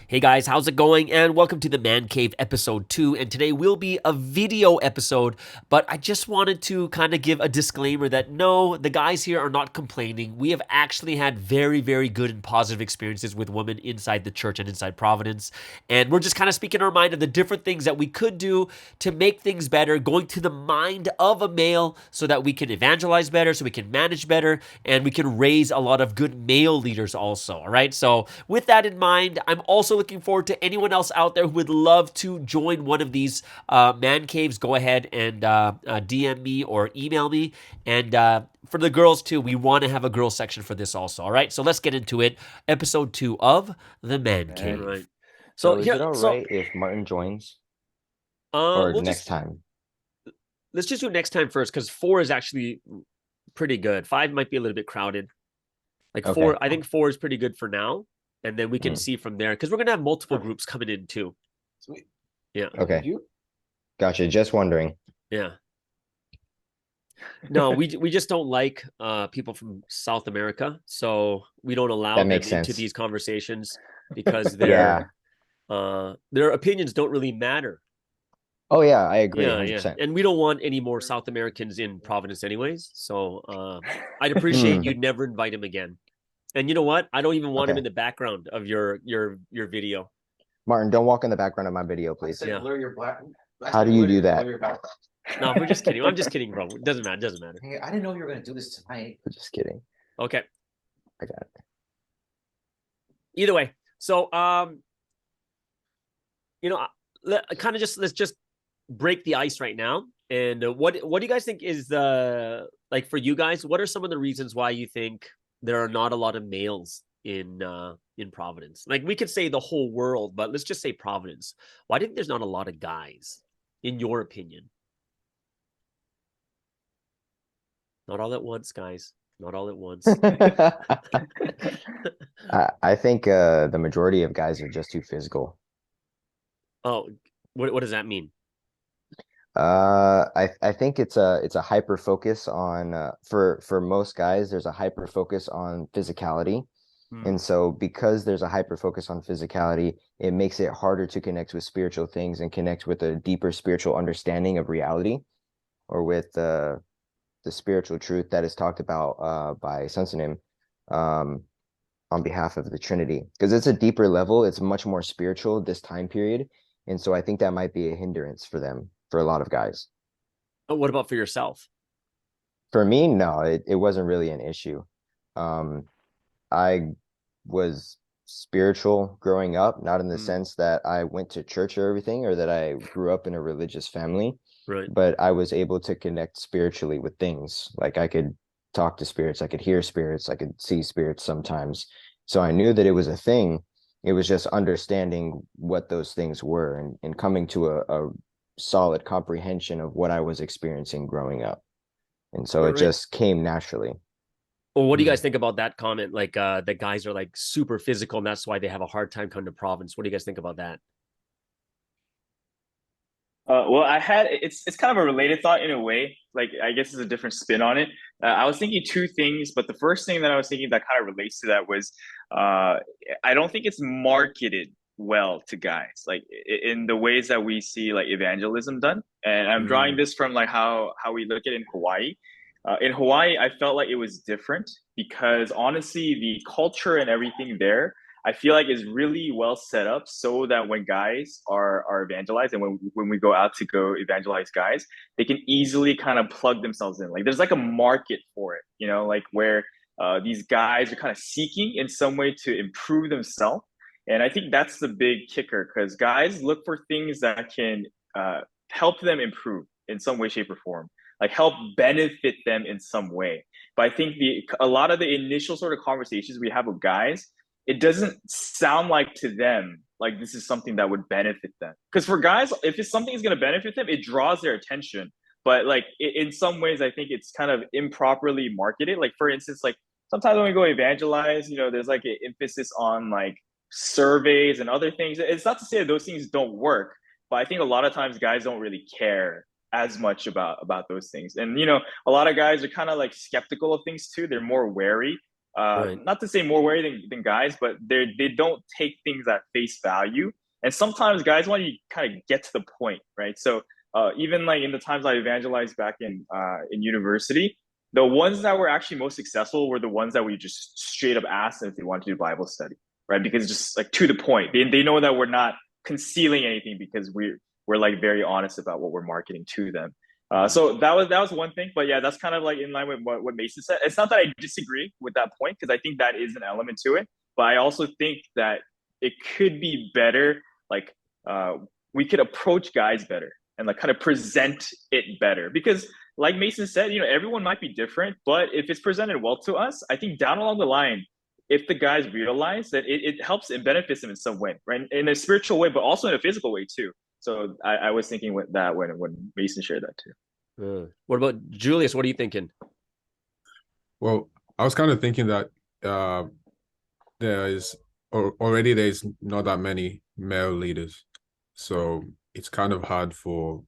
Hey guys, how's it going? And welcome to the Man Cave episode 2. And today will be a video episode, but I just wanted to kind of give a disclaimer that no, the guys here are not complaining. We have actually had very, very good and positive experiences with women inside the church and inside Providence. And we're just kind of speaking our mind of the different things that we could do to make things better, going to the mind of a male so that we can evangelize better, so we can manage better, and we can raise a lot of good male leaders also. All right. So with that in mind, I'm also looking forward to anyone else out there who would love to join one of these man caves. Go ahead and DM me or email me. And for the girls too, we want to have a girls section for this also. All right, so let's get into it. Episode 2 of the Man Cave. Right. So So is here, it all right if Martin joins or we'll next just time? let's just do it next time first because 4 is actually pretty good. 5 might be a little bit crowded. Like Okay. 4, I think 4 is pretty good for now, and then we can Mm, see from there because we're gonna have multiple groups coming in too. Sweet. Yeah, okay. Gotcha. Just wondering. yeah. No, we just don't like people from South America, so we don't allow That them makes into sense. these conversations because Yeah. their opinions don't really matter. Oh yeah, I agree Yeah, yeah, 100%. and we don't want any more South Americans in Providence, anyways. So I'd appreciate Hmm. you'd never invite him again. And you know what? I don't even want him Okay. in the background of your video. Martin, don't walk in the background of my video, please. Yeah. Blur your black. How do you do that? Blur your background. No, we're just kidding. I'm just kidding, bro. It doesn't matter. It doesn't matter. Hey, I didn't know you were gonna do this tonight. Just kidding. Okay. I got it. Either way, so let's just break the ice right now. And what do you guys think is the like for you guys? What are some of the reasons why you think there are not a lot of males in Providence? Like we could say the whole world, but let's just say Providence. Why do you think there's not a lot of guys, in your opinion? Not all at once, guys. Not all at once. I think the majority of guys are just too physical. Oh, what does that mean? I think it's a hyper focus on for most guys, there's a hyper focus on physicality. And so because there's a hyper focus on physicality, it makes it harder to connect with spiritual things and connect with a deeper spiritual understanding of reality or with the spiritual truth that is talked about by Sensinim on behalf of the Trinity. Because it's a deeper level, it's much more spiritual this time period. And so I think that might be a hindrance for them, for a lot of guys. Oh, what about for yourself? For me, no, it wasn't really an issue. I was spiritual growing up, not in the sense that I went to church or everything, or that I grew up in a religious family, Right. but I was able to connect spiritually with things. Like I could talk to spirits, I could hear spirits, I could see spirits sometimes. So I knew that it was a thing. It was just understanding what those things were and coming to a solid comprehension of what I was experiencing growing up. And so it Right. just came naturally. Well, what do you guys think about that comment? Like the guys are like super physical and that's why they have a hard time coming to Province. What do you guys think about that? Well, it's kind of a related thought in a way. Like I guess it's a different spin on it. I was thinking two things, but the first thing that I was thinking that kind of relates to that was I don't think it's marketed well to guys, like in the ways that we see like evangelism done. And I'm drawing this from like how we look at it in Hawaii. In Hawaii, I felt like it was different because honestly, the culture and everything there I feel like is really well set up so that when guys are evangelized and when we go out to go evangelize guys, they can easily kind of plug themselves in. Like there's like a market for it, you know, like where these guys are kind of seeking in some way to improve themselves. And I think that's the big kicker because guys look for things that can help them improve in some way, shape, or form, like help benefit them in some way. But I think a lot of the initial sort of conversations we have with guys, it doesn't sound like to them like this is something that would benefit them. Because for guys, if it's something that's going to benefit them, it draws their attention. But like in some ways, I think it's kind of improperly marketed. Like for instance, like sometimes when we go evangelize, you know, there's like an emphasis on like surveys and other things. It's not to say that those things don't work, but I think a lot of times guys don't really care as much about those things. And you know, a lot of guys are kind of like skeptical of things too. They're more wary Right. Not to say more wary than guys, but they don't take things at face value. And sometimes guys want you to kind of get to the point, right? So even like in the times I evangelized back in university, the ones that were actually most successful were the ones that we just straight up asked them if they wanted to do Bible study, right? Because it's just like to the point. They know that we're not concealing anything because we're like very honest about what we're marketing to them. So that was one thing, but yeah, that's kind of like in line with what Mason said. It's not that I disagree with that point because I think that is an element to it, but I also think that it could be better. Like we could approach guys better and like kind of present it better because, like Mason said, everyone might be different, but if it's presented well to us, I think down along the line, if the guys realize that it helps and benefits them in some way, right, in a spiritual way, but also in a physical way too. So I was thinking with that when Mason shared that too. What about Julius? What are you thinking? Well, I was kind of thinking that there's not that many male leaders, so it's kind of hard for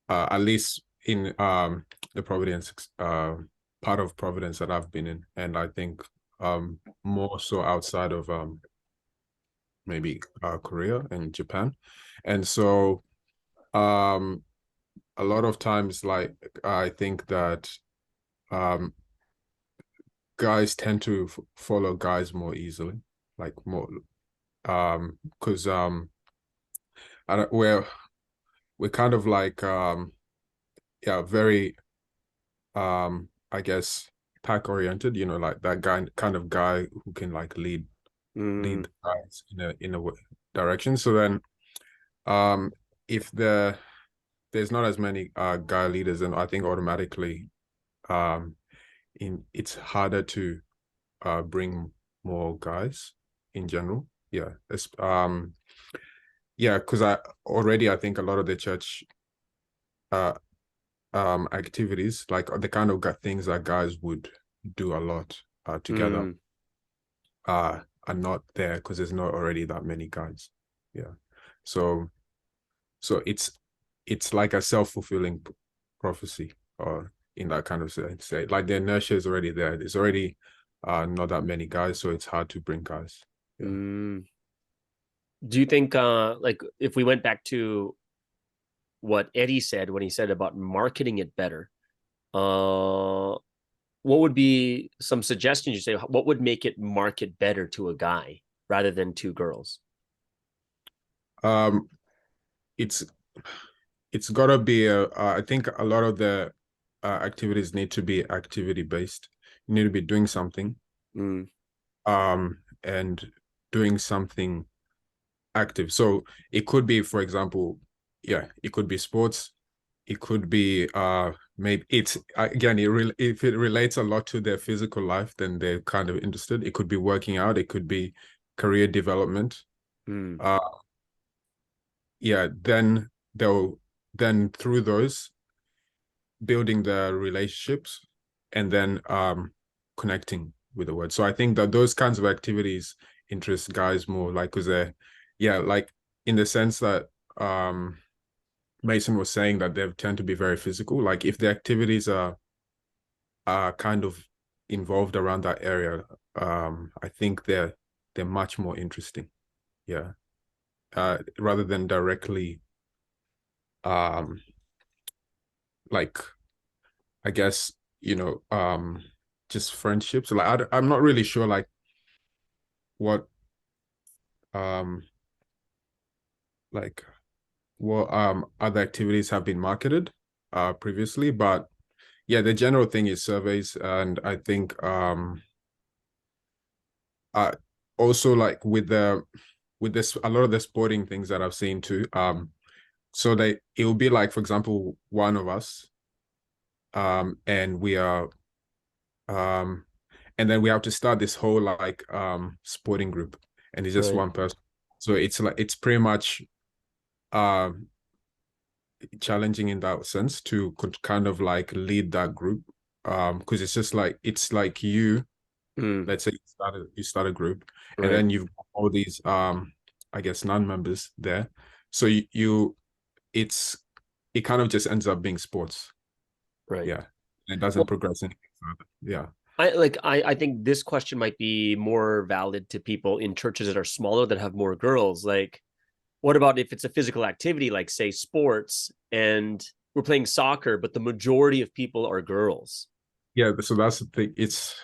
at least in the Providence part of Providence that I've been in, and I think more so outside of maybe Korea and Japan. And so a lot of times, like, I think that guys tend to follow guys more easily, like more because we're kind of like very I guess pack oriented, like that kind of guy who can like lead the guys in a direction. So then if there's not as many guy leaders, then I think automatically it's harder to bring more guys in general. Yeah. Because I think a lot of the church activities, like the kind of things that guys would do a lot together are not there because there's not already that many guys. Yeah. So it's like a self-fulfilling prophecy, or in that kind of sense. Like the inertia is already there. There's already not that many guys, so it's hard to bring guys. Yeah. Do you think like if we went back to what Eddie said when he said about marketing it better, what would be some suggestions you say? What would make it market better to a guy rather than two girls? It's gotta be I think a lot of the activities need to be activity based. You need to be doing something, and doing something active. So it could be, for example, it could be sports. It could be maybe it's again if it relates a lot to their physical life, then they're kind of interested. It could be working out. It could be career development. Then through those, building the relationships and then connecting with the word. So I think that those kinds of activities interest guys more, like, because they're like in the sense that Mason was saying that they tend to be very physical. Like if the activities are kind of involved around that area, I think they're much more interesting. Yeah. Rather than directly like, I guess, just friendships. Like I'm not really sure like what other activities have been marketed previously, but yeah, the general thing is surveys. And I think also like with this, a lot of the sporting things that I've seen too, so it will be like, for example, one of us, and we are and then we have to start this whole like sporting group, and it's just one person. So it's like, it's pretty much challenging in that sense to kind of like lead that group, because it's just like, it's like let's say you start a group, and then you've got all these I guess non-members there, so it kind of just ends up being sports, right? Yeah, it doesn't progress anything further. Yeah. I think this question might be more valid to people in churches that are smaller that have more girls. Like, what about if it's a physical activity, like say sports, and we're playing soccer, but the majority of people are girls? Yeah, so that's the thing. It's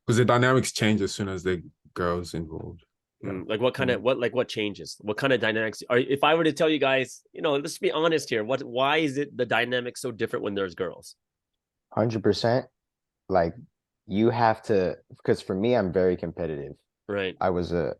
because the dynamics change as soon as the girls involved. Yeah. Like what kind of what changes? What kind of dynamics are? If I were to tell you guys, let's be honest here. Why is it the dynamic so different when there's girls? 100%. Like you have to, because for me, I'm very competitive. Right. I was a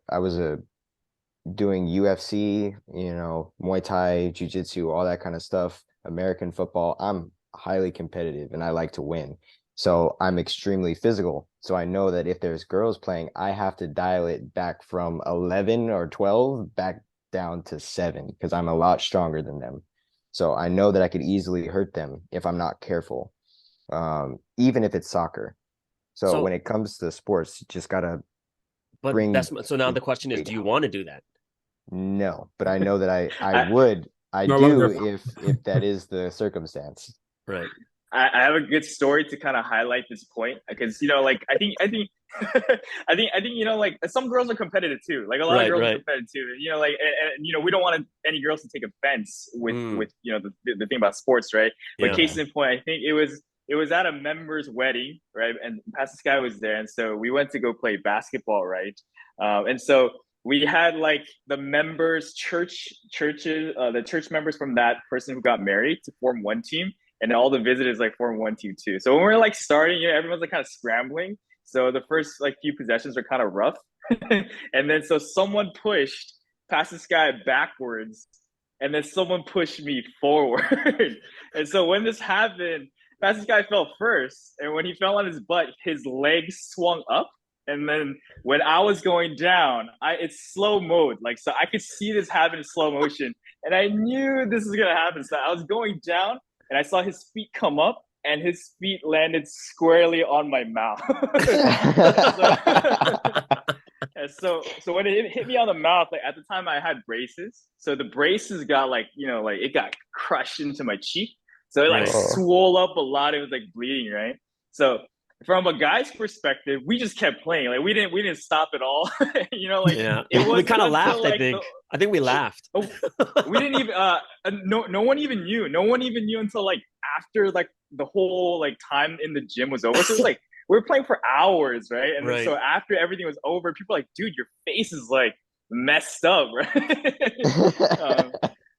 doing UFC, Muay Thai, Jiu-Jitsu, all that kind of stuff, American football. I'm highly competitive and I like to win. So I'm extremely physical. So I know that if there's girls playing, I have to dial it back from 11 or 12 back down to 7 because I'm a lot stronger than them. So I know that I could easily hurt them if I'm not careful, even if it's soccer. So when it comes to sports, you just gotta bring. So now the question is, do you want to do that? No, but I know that I would. I No do longer- if that is the circumstance. Right. I have a good story to kind of highlight this point because like I think like some girls are competitive too. Like a lot of girls are competitive too. Like and we don't want any girls to take offense with the thing about sports, right? But case in point, I think it was at a member's wedding, right? And Pastor Sky was there, and so we went to go play basketball, right? And so we had like the members, the church members from that person who got married to form one team. And then all the visitors like form 1, 2, 2. So when we're like starting, everyone's like kind of scrambling. So the first like few possessions are kind of rough. And then so someone pushed Pastor Sky backwards, and then someone pushed me forward. And so when this happened, Pastor Sky fell first. And when he fell on his butt, his legs swung up. And then when I was going down, it's slow mode. Like, so I could see this happen in slow motion. And I knew this was going to happen. So I was going down. And I saw his feet come up, and his feet landed squarely on my mouth. so when it hit me on the mouth, like at the time I had braces, so the braces got like it got crushed into my cheek, so it like swole up a lot. It was like bleeding, right? So from a guy's perspective, we just kept playing. Like we didn't stop at all. We kind of laughed. Like, I think we laughed. We didn't even. No one even knew. No one even knew until like after like the whole like time in the gym was over. So it's like we were playing for hours, right? And then, so after everything was over, people were like, "Dude, your face is like messed up," right?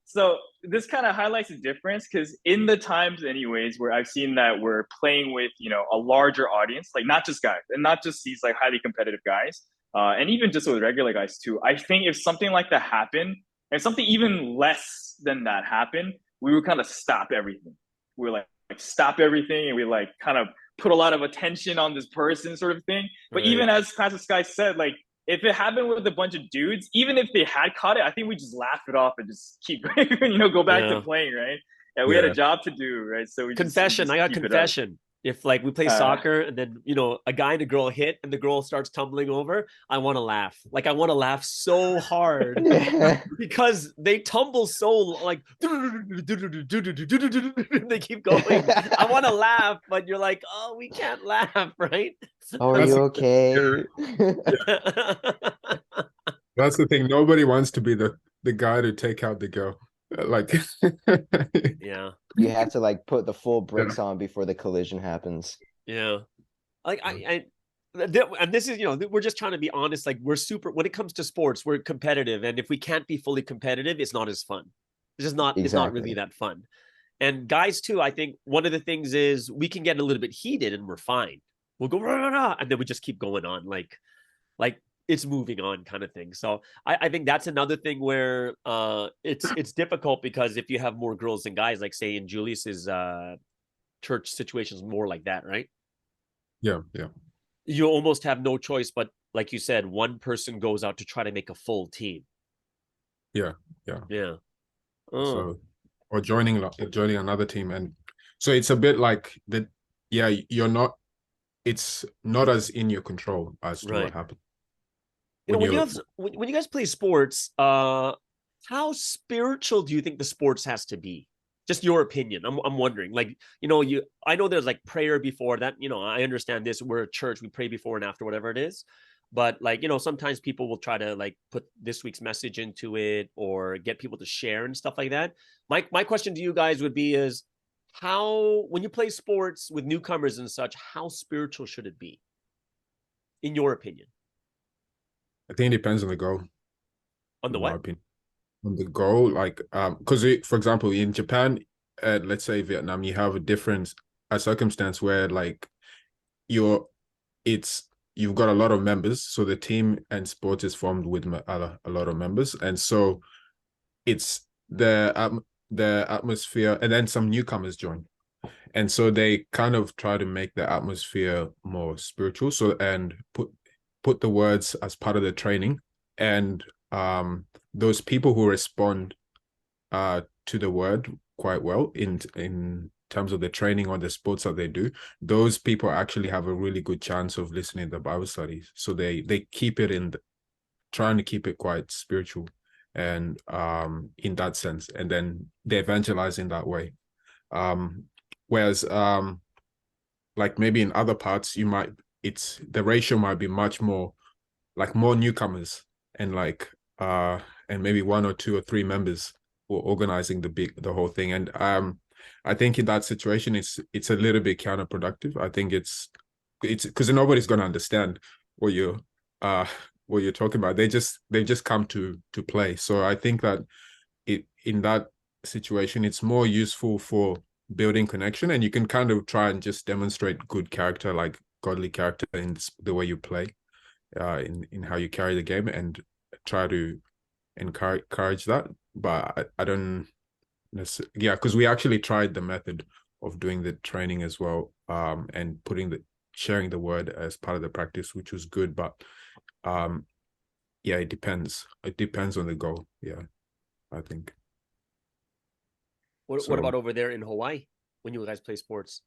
So this kind of highlights the difference because in the times anyways where I've seen that we're playing with, a larger audience, like not just guys and not just these like highly competitive guys, and even just with regular guys too. I think if something like that happened and something even less than that happened, we would kind of stop everything. We were like stop everything and we like kind of put a lot of attention on this person sort of thing. But even as Pastor Sky said, like, if it happened with a bunch of dudes, even if they had caught it, I think we just laugh it off and just keep, go back to playing, right? And we had a job to do, right? So we confession. I got confession. If like we play soccer and then a guy and a girl hit and the girl starts tumbling over, I want to laugh. Like I want to laugh so hard because they tumble so like they keep going. I want to laugh, but you're like, oh, we can't laugh, right? Are you okay? That's the thing. Nobody wants to be the guy to take out the girl. Like, you have to like put the full brakes on before the collision happens. Like and this is we're just trying to be honest. Like we're super when it comes to sports, we're competitive, and if we can't be fully competitive, it's not as fun. It's just not. It's not really that fun. And guys too, I think one of the things is we can get a little bit heated and we're fine. We'll go rah, rah, rah, and then we just keep going on like it's moving on kind of thing. So I think that's another thing where it's difficult because if you have more girls than guys, like say in Julius's church situations, more like that, right? Yeah. You almost have no choice, but like you said, one person goes out to try to make a full team. Yeah. Oh. So, or joining another team, and so it's a bit like that. Yeah, you're not. It's not as in your control as to what happened. When you guys play sports, how spiritual do you think the sports has to be? Just your opinion. I'm wondering, like, I know there's like prayer before that. I understand this. We're a church. We pray before and after, whatever it is. But like, sometimes people will try to like put this week's message into it or get people to share and stuff like that. My question to you guys would be is how, when you play sports with newcomers and such, how spiritual should it be? In your opinion? I think it depends on the goal. On the in my what? opinion. On the goal, like because for example, in Japan, let's say Vietnam, you have a circumstance where like you've got a lot of members, so the team and sport is formed with a lot of members, and so it's the atmosphere, and then some newcomers join, and so they kind of try to make the atmosphere more spiritual, so and put the words as part of the training, and those people who respond to the word quite well in terms of the training or the sports that they do, those people actually have a really good chance of listening to the Bible studies. So they keep it trying to keep it quite spiritual, and in that sense, and then they evangelize in that way. Whereas like maybe in other parts, the ratio might be much more like more newcomers and like and maybe 1 or 2 or 3 members were organizing the whole thing. And I think in that situation it's a little bit counterproductive. I think it's because nobody's going to understand what you're talking about. They've just come to play. So I think that in that situation it's more useful for building connection, and you can kind of try and just demonstrate good character, like godly character, in the way you play, in how you carry the game, and try to encourage that. But I don't necessarily, because we actually tried the method of doing the training as well, and sharing the word as part of the practice, which was good. But it depends on the goal. I think. What about over there in Hawaii when you guys play sports?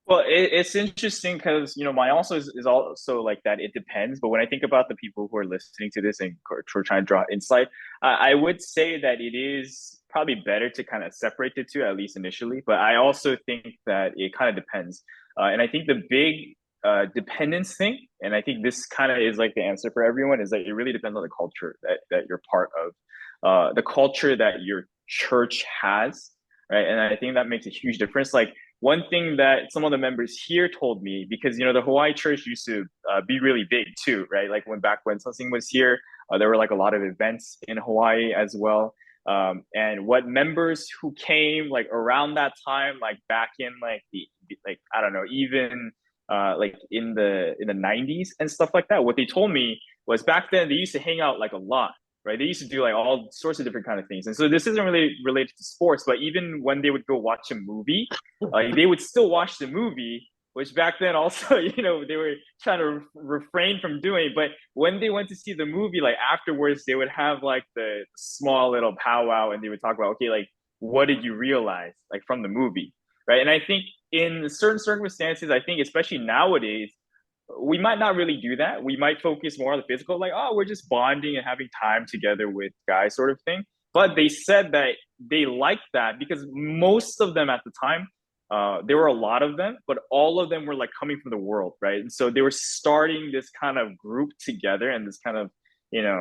Well, it's interesting because, my also is also like that. It depends. But when I think about the people who are listening to this and are trying to draw insight, I would say that it is probably better to kind of separate the two, at least initially. But I also think that it kind of depends. And I think the big dependence thing, and I think this kind of is like the answer for everyone, is that it really depends on the culture that you're part of, the culture that your church has, right? And I think that makes a huge difference. Like, one thing that some of the members here told me, because the Hawaii church used to be really big too, right? Like back when something was here, there were like a lot of events in Hawaii as well. And what members who came like around that time, like back in like I don't know, even like in the 90s and stuff like that, what they told me was back then they used to hang out like a lot. Right, they used to do like all sorts of different kind of things, and so this isn't really related to sports. But even when they would go watch a movie, like they would still watch the movie, which back then also, they were trying to refrain from doing. But when they went to see the movie, like afterwards, they would have like the small little powwow, and they would talk about, okay, like what did you realize like from the movie, right? And I think in certain circumstances, I think especially nowadays, we might not really do that. We might focus more on the physical, like, oh, we're just bonding and having time together with guys, sort of thing. But they said that they liked that because most of them at the time, there were a lot of them, but all of them were like coming from the world, right? And so they were starting this kind of group together and this kind of,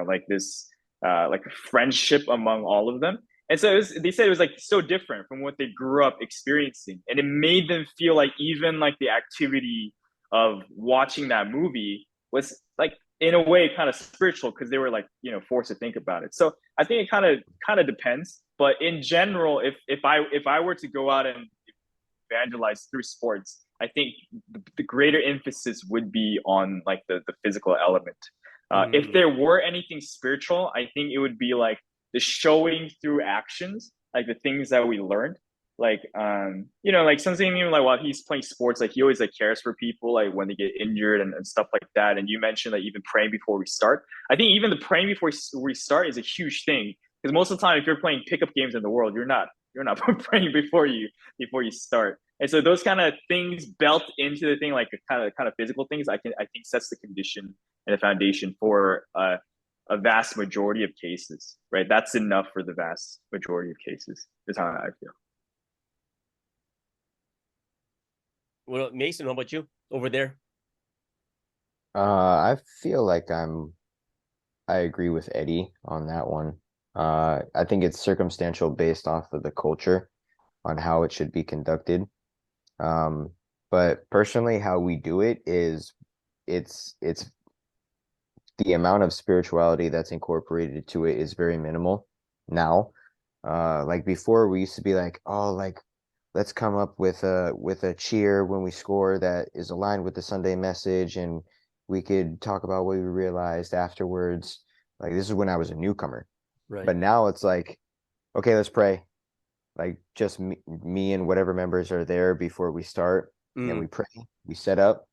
like this, like a friendship among all of them. And so they said it was like so different from what they grew up experiencing. And it made them feel like even like the activity of watching that movie was like in a way kind of spiritual because they were like forced to think about it. So I think it kind of depends, but in general, if I were to go out and evangelize through sports, I think the greater emphasis would be on like the physical element. If there were anything spiritual, I think it would be like the showing through actions, like the things that we learned. Like like something like while he's playing sports, like he always like cares for people like when they get injured and stuff like that. And you mentioned like even praying before we start. I think even the praying before we start is a huge thing because most of the time if you're playing pickup games in the world, you're not praying before you start. And so those kind of things built into the thing, like kind of physical things, I think sets the condition and the foundation for a vast majority of cases, right? That's enough for the vast majority of cases, is how I feel. Well, Mason, how about you over there? I feel like I agree with Eddie on that one. I think it's circumstantial based off of the culture on how it should be conducted. Um, but personally, how we do it is it's the amount of spirituality that's incorporated to it is very minimal now. Like before we used to be like, oh, like let's come up with a cheer when we score that is aligned with the Sunday message, and we could talk about what we realized afterwards. Like this is when I was a newcomer. Right. But now it's like, okay, let's pray. Like just me and whatever members are there before we start, and we pray, we set up,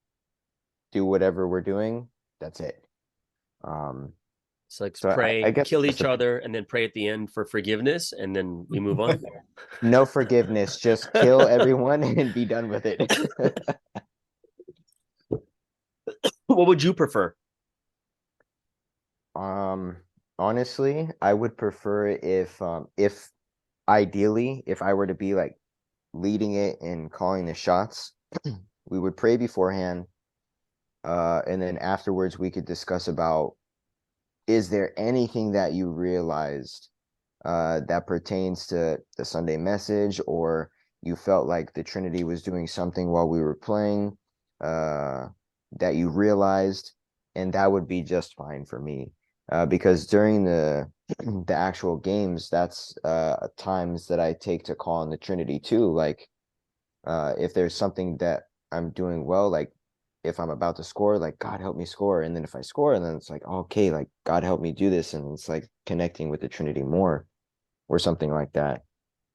do whatever we're doing. That's it. So like So pray, I guess kill each other, and then pray at the end for forgiveness, and then we move on. no forgiveness, just kill everyone and be done with it. What would you prefer? Honestly, I would prefer if ideally, if I were to be like leading it and calling the shots, we would pray beforehand, and then afterwards we could discuss about, is there anything that you realized that pertains to the Sunday message, or you felt like the Trinity was doing something while we were playing that you realized, and that would be just fine for me. Because during the actual games, that's times that I take to call on the Trinity too. Like if there's something that I'm doing well, like if I'm about to score, like God help me score, and then if I score, and then it's like, okay, like God help me do this, and it's like connecting with the Trinity more or something like that.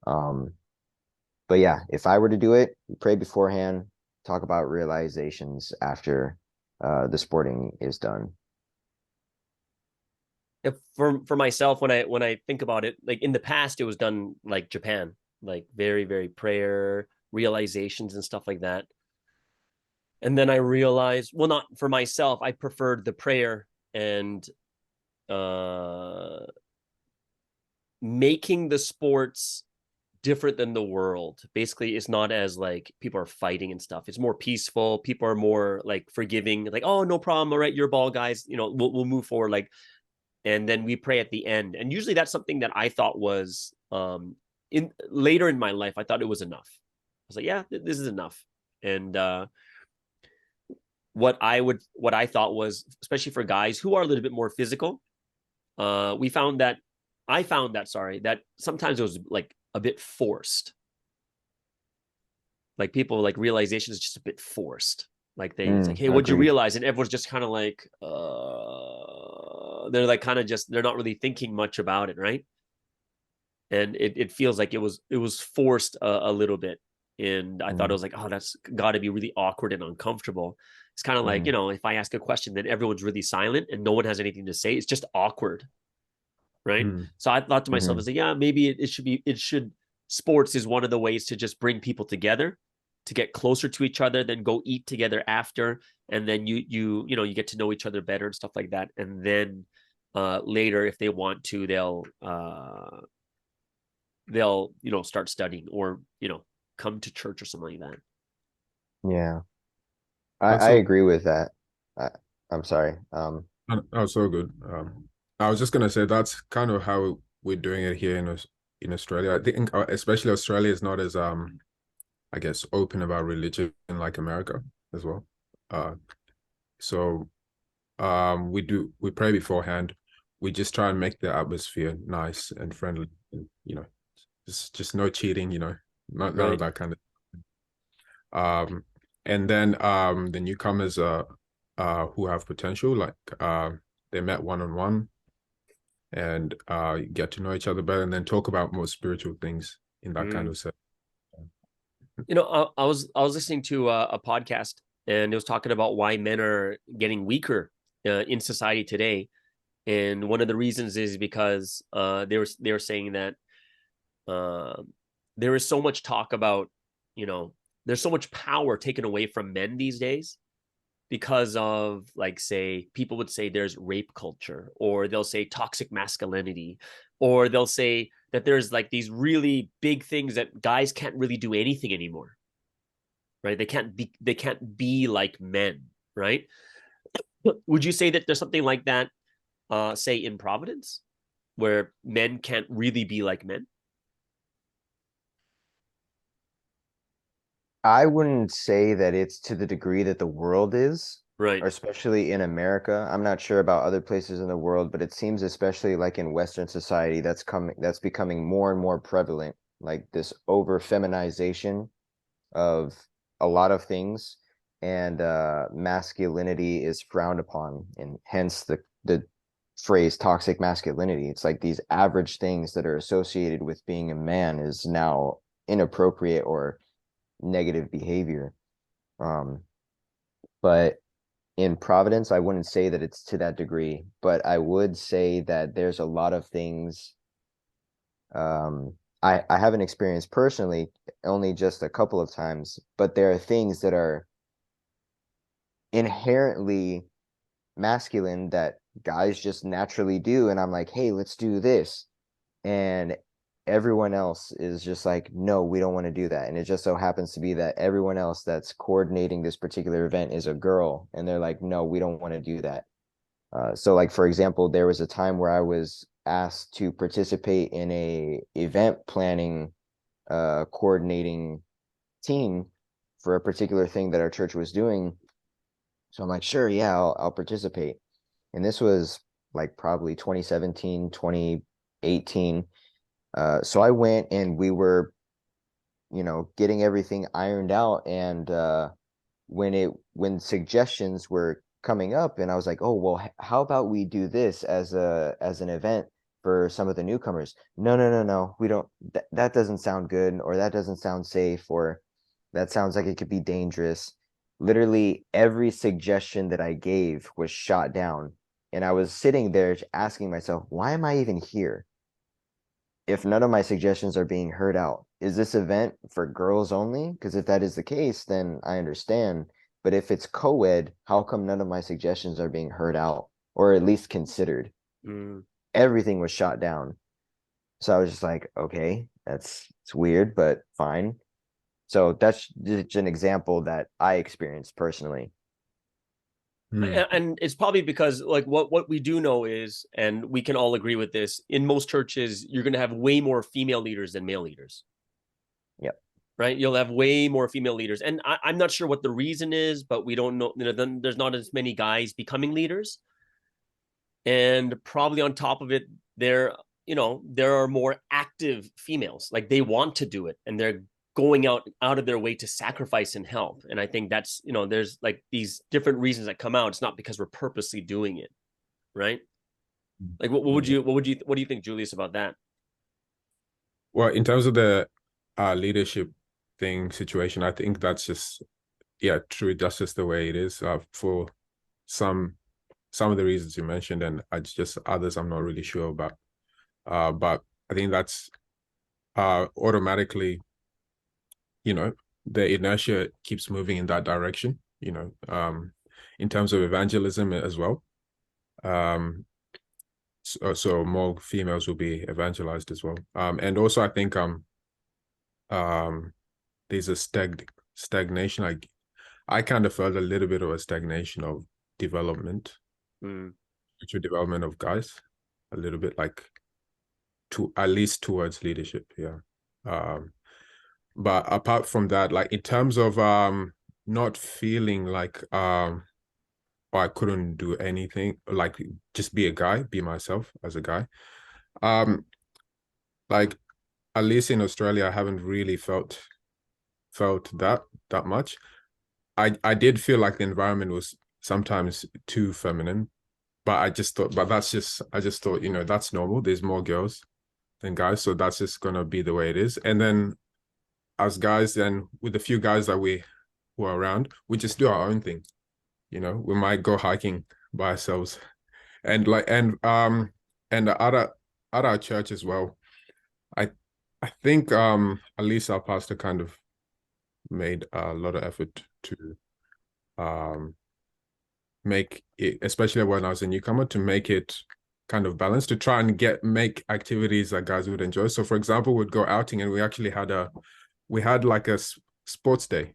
But yeah, if I were to do it, pray beforehand, talk about realizations after the sporting is done. If for myself, when I think about it, like in the past, it was done like Japan, like very, very prayer, realizations and stuff like that. And then I realized, well, not for myself, I preferred the prayer and making the sports different than the world. Basically, it's not as like people are fighting and stuff. It's more peaceful. People are more like forgiving, like, oh, no problem. All right, your ball, guys. You know, we'll move forward. Like, and then we pray at the end. And usually that's something that I thought was in later in my life, I thought it was enough. I was like, yeah, this is enough. And what I thought was, especially for guys who are a little bit more physical, I found that that sometimes it was like a bit forced. Like people like realization is just a bit forced. Like it's like, hey, what'd you Agreed. realize? And everyone's just kind of like, they're like kind of just, they're not really thinking much about it, right? And it feels like it was forced a little bit. And I thought it was like, oh, that's got to be really awkward and uncomfortable. It's kind of like, you know, if I ask a question, then everyone's really silent and no one has anything to say. It's just awkward, right? So I thought to myself, I was like, yeah, maybe it should, sports is one of the ways to just bring people together, to get closer to each other, then go eat together after, and then you get to know each other better and stuff like that. And then later, if they want to, they'll start studying or come to church or something like that. Yeah, That's I so, agree with that. I'm sorry. oh, so good. I was just gonna say that's kind of how we're doing it here in Australia. I think especially Australia is not as I guess open about religion like America as well. So we pray beforehand. We just try and make the atmosphere nice and friendly. And, just no cheating. None of that kind of. And then the newcomers who have potential, like they met one-on-one and get to know each other better, and then talk about more spiritual things in that kind of setting. I was listening to a podcast, and it was talking about why men are getting weaker in society today, and one of the reasons is because they were saying that there is so much talk about, there's so much power taken away from men these days, because of, like, say, people would say there's rape culture, or they'll say toxic masculinity, or they'll say that there's like these really big things that guys can't really do anything anymore, right? They can't be like men, right? Would you say that there's something like that, say in Providence, where men can't really be like men? I wouldn't say that it's to the degree that the world is, Right. or especially in America. I'm not sure about other places in the world, but it seems especially like in Western society that's becoming more and more prevalent, like this over feminization of a lot of things, and masculinity is frowned upon, and hence the phrase toxic masculinity. It's like these average things that are associated with being a man is now inappropriate or negative behavior. Um, but in Providence, I wouldn't say that it's to that degree, but I would say that there's a lot of things. I haven't experienced personally, only just a couple of times, but there are things that are inherently masculine that guys just naturally do. And I'm like, hey, let's do this. And everyone else is just like, no, we don't want to do that. And it just so happens to be that everyone else that's coordinating this particular event is a girl. And they're like, no, we don't want to do that. So like, for example, there was a time where I was asked to participate in a event planning, coordinating team for a particular thing that our church was doing. So I'm like, sure, yeah, I'll participate. And this was like probably 2017, 2018. So I went and we were, getting everything ironed out. And when suggestions were coming up, and I was like, oh, well, how about we do this as an event for some of the newcomers? No, we don't. That doesn't sound good, or that doesn't sound safe, or that sounds like it could be dangerous. Literally every suggestion that I gave was shot down. And I was sitting there asking myself, why am I even here? If none of my suggestions are being heard out, is this event for girls only? Because if that is the case, then I understand. But if it's co-ed, how come none of my suggestions are being heard out, or at least considered? Mm. Everything was shot down. So I was just like, okay, it's weird, but fine. So that's just an example that I experienced personally. And it's probably because, like, what we do know is, and we can all agree with this, in most churches you're going to have way more female leaders than male leaders. Yep. Right, you'll have way more female leaders, and I'm not sure what the reason is, but we don't know. Then there's not as many guys becoming leaders, and probably on top of it, there are more active females. Like, they want to do it, and they're going out of their way to sacrifice and help. And I think that's, there's like these different reasons that come out. It's not because we're purposely doing it, right? Like, what do you think, Julius, about that? Well, in terms of the leadership situation, I think that's just, yeah, true. That's just the way it is, for some of the reasons you mentioned, and it's just others I'm not really sure about. But I think that's automatically, the inertia keeps moving in that direction, in terms of evangelism as well. So more females will be evangelized as well. And also I think there's a stagnation. I kind of felt a little bit of a stagnation of development, spiritual development of guys, a little bit, like, to at least towards leadership. Yeah. But apart from that, like, in terms of not feeling like I couldn't do anything, like, just be a guy, be myself as a guy. Like, at least in Australia, I haven't really felt that much. I did feel like the environment was sometimes too feminine, but I just thought, that's normal. There's more girls than guys, so that's just gonna be the way it is. And then as guys, then with the few guys that who are around, we just do our own thing. We might go hiking by ourselves, and at our church as well. I think at least our pastor kind of made a lot of effort to make it, especially when I was a newcomer, to make it kind of balanced, to try and make activities that guys would enjoy. So for example, we'd go outing and we actually had like a sports day,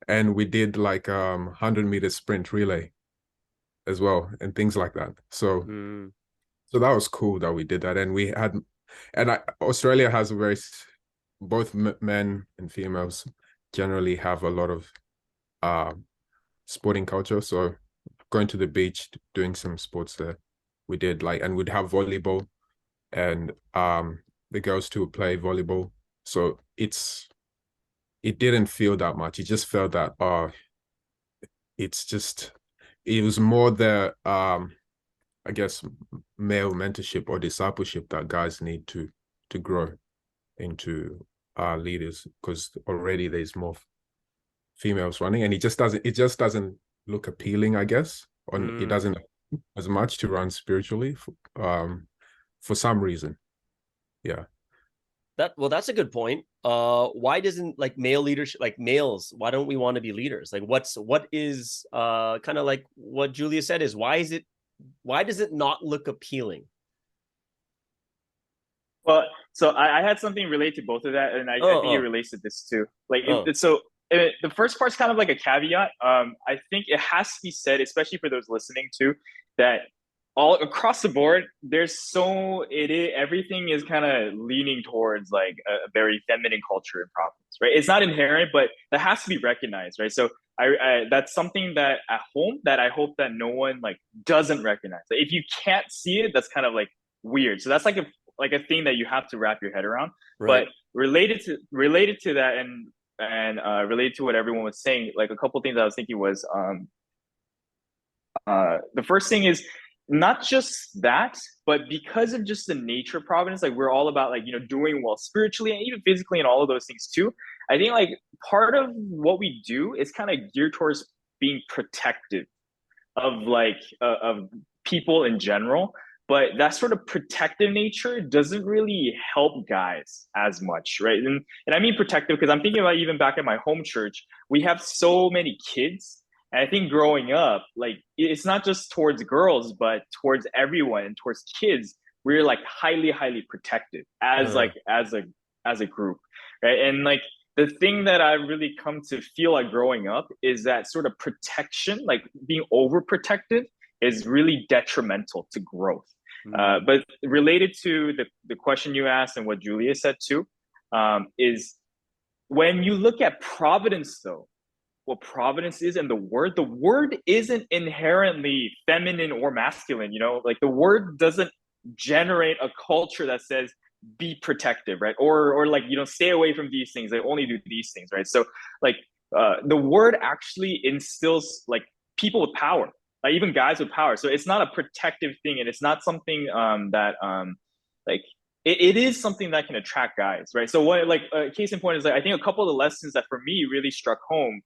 and we did like 100-meter sprint relay as well, and things like that. So so that was cool that we did that. And we had, and Australia has a very, both men and females generally have a lot of sporting culture. So going to the beach, doing some sports there, we did like, and we'd have volleyball, and the girls too play volleyball. So it didn't feel that much. It just felt that it was more the I guess male mentorship or discipleship that guys need to grow into leaders, because already there's more females running, and it just doesn't look appealing, I guess. It doesn't as much to run spiritually for some reason. Yeah. That's a good point. Why doesn't like male leadership, like males, why don't we want to be leaders? Like what is kind of like what Julia said is, why does it not look appealing? Well, so I had something related to both of that, and I think it relates to this too. Like, the first part's kind of like a caveat. I think it has to be said, especially for those listening too, that all across the board, everything is kind of leaning towards like a very feminine culture in Providence, right? It's not inherent, but that has to be recognized, right? So I that's something that at home that I hope that no one like doesn't recognize. Like, if you can't see it, that's kind of like weird. So that's like a thing that you have to wrap your head around. Right. But related to that and related to what everyone was saying, like a couple things I was thinking was the first thing is not just that, but because of just the nature of Providence, like we're all about like, doing well spiritually and even physically and all of those things too. I think like part of what we do is kind of geared towards being protective of of people in general. But that sort of protective nature doesn't really help guys as much, right? And I mean protective because I'm thinking about even back at my home church, we have so many kids. And I think growing up, like it's not just towards girls, but towards everyone and towards kids, we're like highly, highly protective as a group, right? And like the thing that I really come to feel like growing up is that sort of protection, like being overprotective, is really detrimental to growth. But related to the question you asked and what Julia said too, is when you look at providence though, what providence is and the word isn't inherently feminine or masculine, like the word doesn't generate a culture that says be protective, right? Or like, stay away from these things, they only do these things, right? So like the word actually instills like people with power, like even guys with power. So it's not a protective thing, and it's not something that like it is something that can attract guys, right? So what like case in point is like I think a couple of the lessons that for me really struck home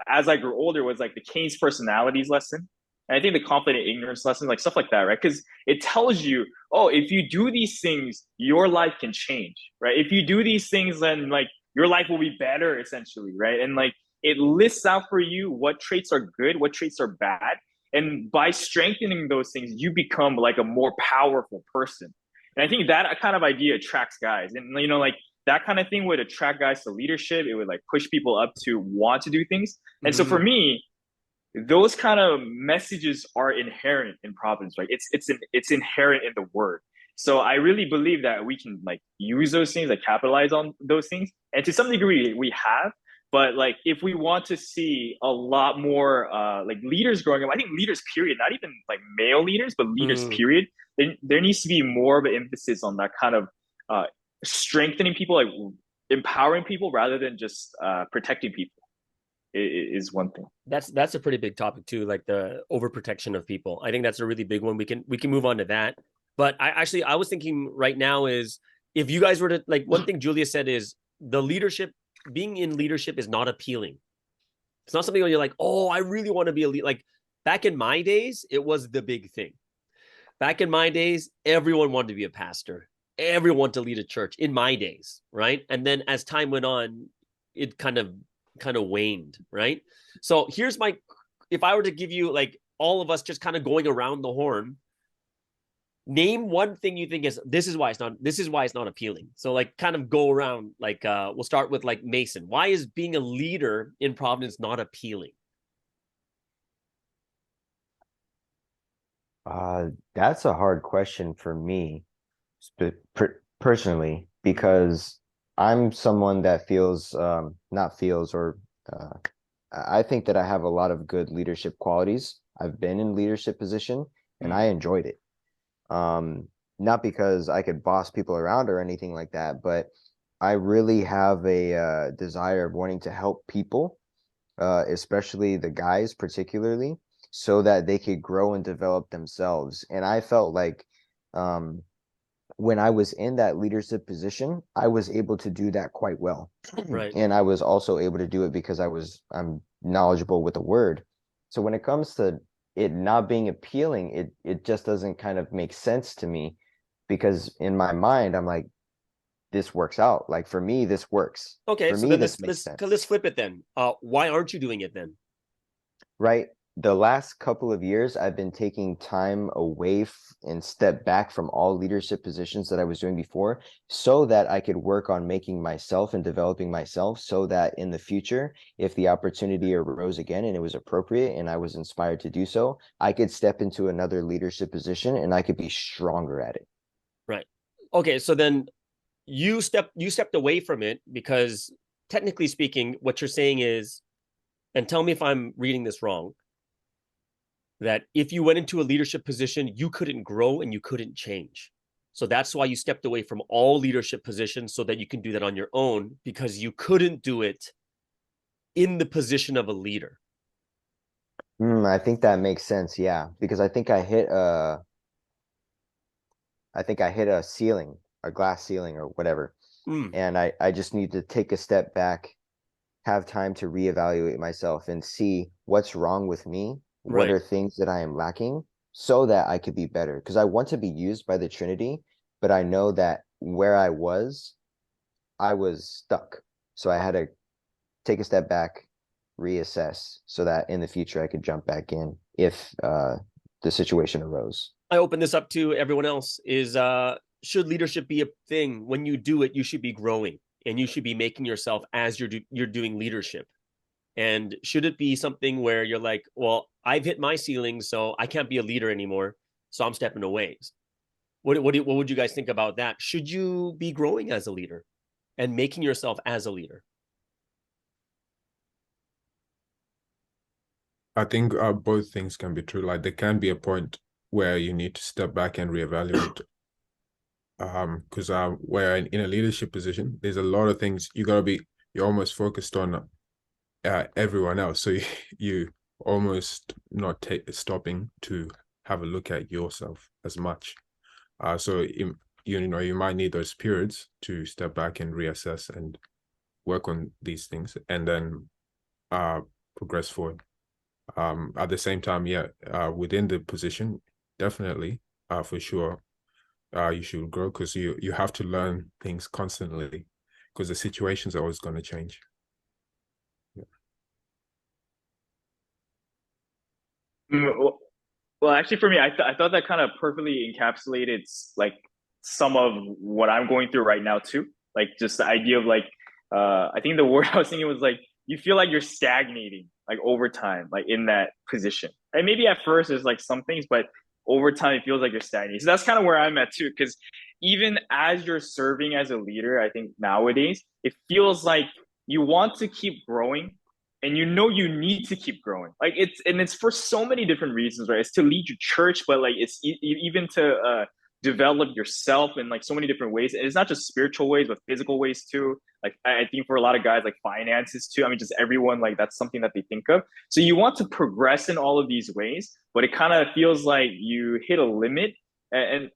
as I grew older was like the Cain's personalities lesson. And I think the confident ignorance lesson, like stuff like that, right? Because it tells you, oh, if you do these things, your life can change, right? If you do these things, then like your life will be better, essentially, right? And like it lists out for you what traits are good, what traits are bad. And by strengthening those things, you become like a more powerful person. And I think that kind of idea attracts guys. And, like that kind of thing would attract guys to leadership. It would like push people up to want to do things. And so for me, those kind of messages are inherent in Providence, right? It's inherent in the word. So I really believe that we can like use those things, like capitalize on those things. And to some degree we have, but like if we want to see a lot more like leaders growing up, I think leaders period, not even like male leaders, but leaders period, there needs to be more of an emphasis on that kind of strengthening people, like empowering people rather than just protecting people is one thing. That's a pretty big topic too, like the overprotection of people. I think that's a really big one. We can move on to that. But I was thinking right now is if you guys were to like, one thing Julia said is being in leadership is not appealing. It's not something where you're like, oh, I really want to be a leader. Like back in my days, it was the big thing. Back in my days, everyone wanted to be a pastor. Everyone wanted to lead a church in my days, right? And then as time went on, it kind of waned, right? So here's if I were to give you like all of us just kind of going around the horn, name one thing you think is this is why it's not appealing. So like kind of go around, like we'll start with like Mason. Why is being a leader in Providence not appealing? That's a hard question for me personally, because I'm someone that feels not feels or I think that I have a lot of good leadership qualities. I've been in leadership position and I enjoyed it. Not because I could boss people around or anything like that, but I really have a desire of wanting to help people, especially the guys particularly, so that they could grow and develop themselves. And I felt like when I was in that leadership position, I was able to do that quite well. Right. And I was also able to do it because I'm knowledgeable with the word. So when it comes to it not being appealing, it just doesn't kind of make sense to me, because in my mind, I'm like, this works out. Like for me, this works. Okay, For so me, then this makes sense. let's flip it then. Why aren't you doing it then? Right. The last couple of years, I've been taking time away and step back from all leadership positions that I was doing before, so that I could work on making myself and developing myself, so that in the future, if the opportunity arose again and it was appropriate and I was inspired to do so, I could step into another leadership position and I could be stronger at it. Right. Okay, so then you stepped away from it because technically speaking, what you're saying is, and tell me if I'm reading this wrong, that if you went into a leadership position, you couldn't grow and you couldn't change. So that's why you stepped away from all leadership positions, so that you can do that on your own, because you couldn't do it in the position of a leader. I think that makes sense. Yeah, because I think I hit a ceiling, a glass ceiling or whatever. And I just need to take a step back, have time to reevaluate myself and see what's wrong with me. What are things that I am lacking, so that I could be better? Because I want to be used by the Trinity, but I know that where I was stuck. So I had to take a step back, reassess, so that in the future I could jump back in if the situation arose. I open this up to everyone else is, should leadership be a thing? When you do it, you should be growing and you should be making yourself as you're doing leadership. And should it be something where you're like, well, I've hit my ceiling, so I can't be a leader anymore, so I'm stepping away? What would you guys think about that? Should you be growing as a leader and making yourself as a leader? I think both things can be true. Like there can be a point where you need to step back and reevaluate. Because where in a leadership position, there's a lot of things you're almost focused on everyone else. So you almost not stopping to have a look at yourself as much. So you might need those periods to step back and reassess and work on these things, and then progress forward. At the same time, within the position, definitely, for sure, you should grow, because you have to learn things constantly, because the situation's always going to change. Well, actually, for me, I thought that kind of perfectly encapsulated like some of what I'm going through right now too. Like just the idea of like, I think the word I was thinking was like, you feel like you're stagnating like over time, like in that position. And maybe at first there's like some things, but over time it feels like you're stagnating. So that's kind of where I'm at too. Because even as you're serving as a leader, I think nowadays it feels like you want to keep growing, and you know you need to keep growing. Like it's for so many different reasons, right? It's to lead your church, but like it's even to develop yourself in like so many different ways. And it's not just spiritual ways, but physical ways too. Like I think for a lot of guys, like finances too. I mean, just everyone, like that's something that they think of. So you want to progress in all of these ways, but it kind of feels like you hit a limit. And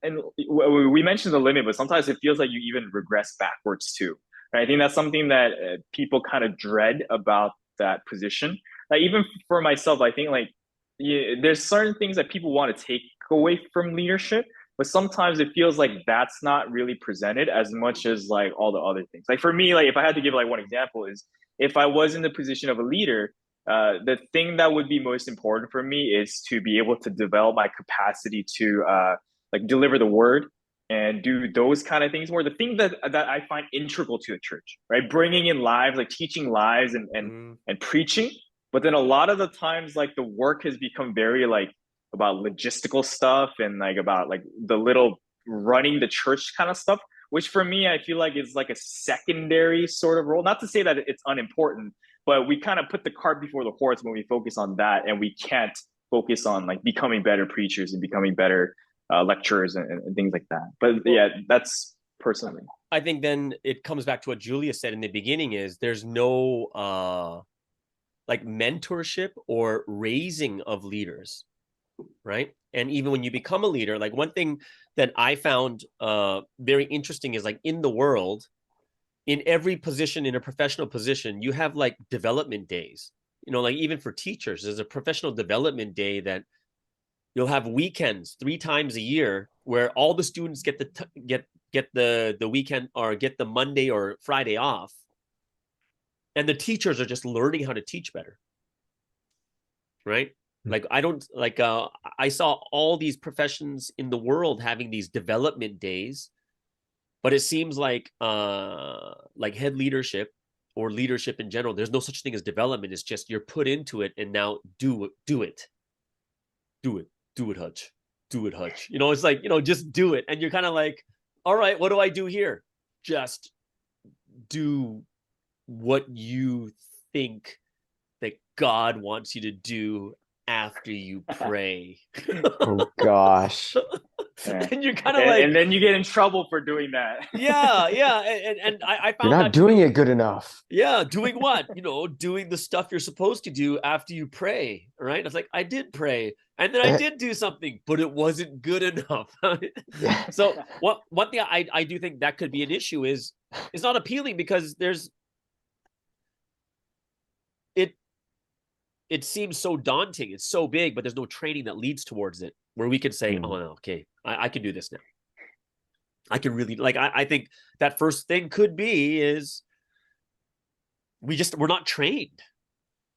we mentioned the limit, but sometimes it feels like you even regress backwards too. And I think that's something that people kind of dread about that position. Like even for myself, I think like there's certain things that people want to take away from leadership, but sometimes it feels like that's not really presented as much as like all the other things. Like for me, like if I had to give like one example is if I was in the position of a leader, the thing that would be most important for me is to be able to develop my capacity to like deliver the word and do those kind of things more. The thing that I find integral to the church, right? Bringing in lives, like teaching lives and preaching. But then a lot of the times, like the work has become very like about logistical stuff and like about like the little running the church kind of stuff, which for me I feel like is like a secondary sort of role. Not to say that it's unimportant, but we kind of put the cart before the horse when we focus on that, and we can't focus on like becoming better preachers and becoming better lecturers and things like that. But yeah, that's personally. I think then it comes back to what Julia said in the beginning: is there's no like mentorship or raising of leaders, right? And even when you become a leader, like one thing that I found very interesting is like in the world, in every position, in a professional position, you have like development days. You know, like even for teachers, there's a professional development day that you'll have weekends 3 times a year where all the students get the weekend or get the Monday or Friday off, and the teachers are just learning how to teach better, right? Like I saw all these professions in the world having these development days, but it seems like head leadership or leadership in general, there's no such thing as development. It's just you're put into it and now do it, Hutch, do it, Hutch. You know, it's like, you know, just do it. And you're kind of like, all right, what do I do here? Just do what you think that God wants you to do after you pray. Oh gosh. And you're kind of like, and then you get in trouble for doing that. yeah. And I found You're not that doing it good enough. Yeah, doing what? You know, doing the stuff you're supposed to do after you pray, right? It's like, I did pray, and then I did do something, but it wasn't good enough. Yeah. So one thing I do think that could be an issue is it's not appealing because it seems so daunting. It's so big, but there's no training that leads towards it where we can say, oh, no, okay, I can do this now. I can really, like, I think that first thing could be is we're not trained.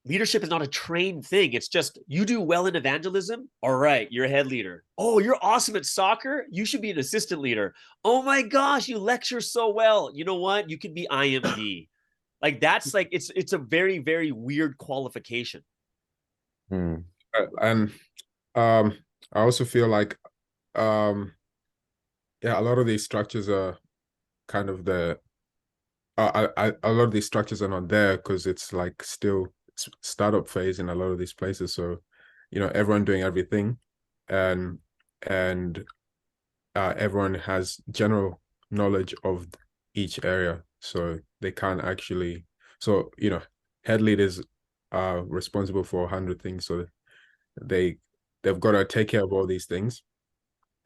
Leadership is not a trained thing. It's just you do well in evangelism. All right, you're a head leader. Oh, you're awesome at soccer. You should be an assistant leader. Oh my gosh, you lecture so well. You know what? You could be IMD. Like that's like it's a very, very weird qualification. And I also feel like yeah, a lot of these structures are kind of a lot of these structures are not there because it's like still startup phase in a lot of these places. So, you know, everyone doing everything, and everyone has general knowledge of each area, so they can't actually. So, you know, head leaders are responsible for 100 things, so they've got to take care of all these things,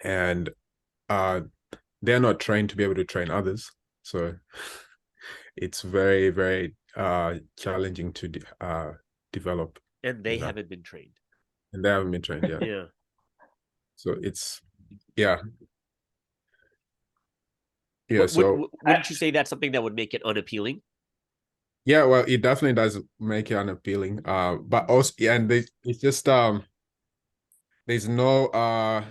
and they're not trained to be able to train others. So it's very, very challenging to develop. And they haven't been trained. And they haven't been trained, yeah. Yeah. So it's, yeah. Yeah, wouldn't you say that's something that would make it unappealing? Yeah, well, it definitely does make it unappealing. But also, yeah, and it's just there's no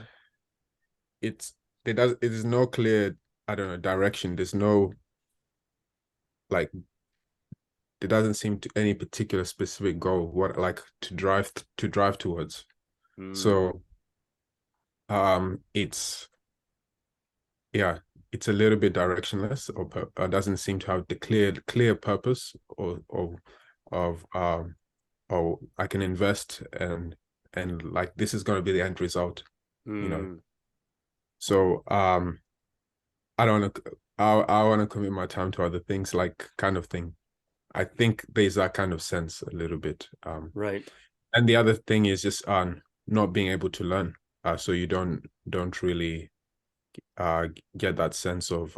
it is no clear, I don't know, direction. There's no, like, there doesn't seem to any particular specific goal what like to drive towards. So it's, yeah, it's a little bit directionless, or doesn't seem to have the clear purpose of I can invest and like this is going to be the end result, you know. So I don't want to I want to commit my time to other things, like, kind of thing. I think there's that kind of sense a little bit. Right. And the other thing is just not being able to learn. So you don't really get that sense of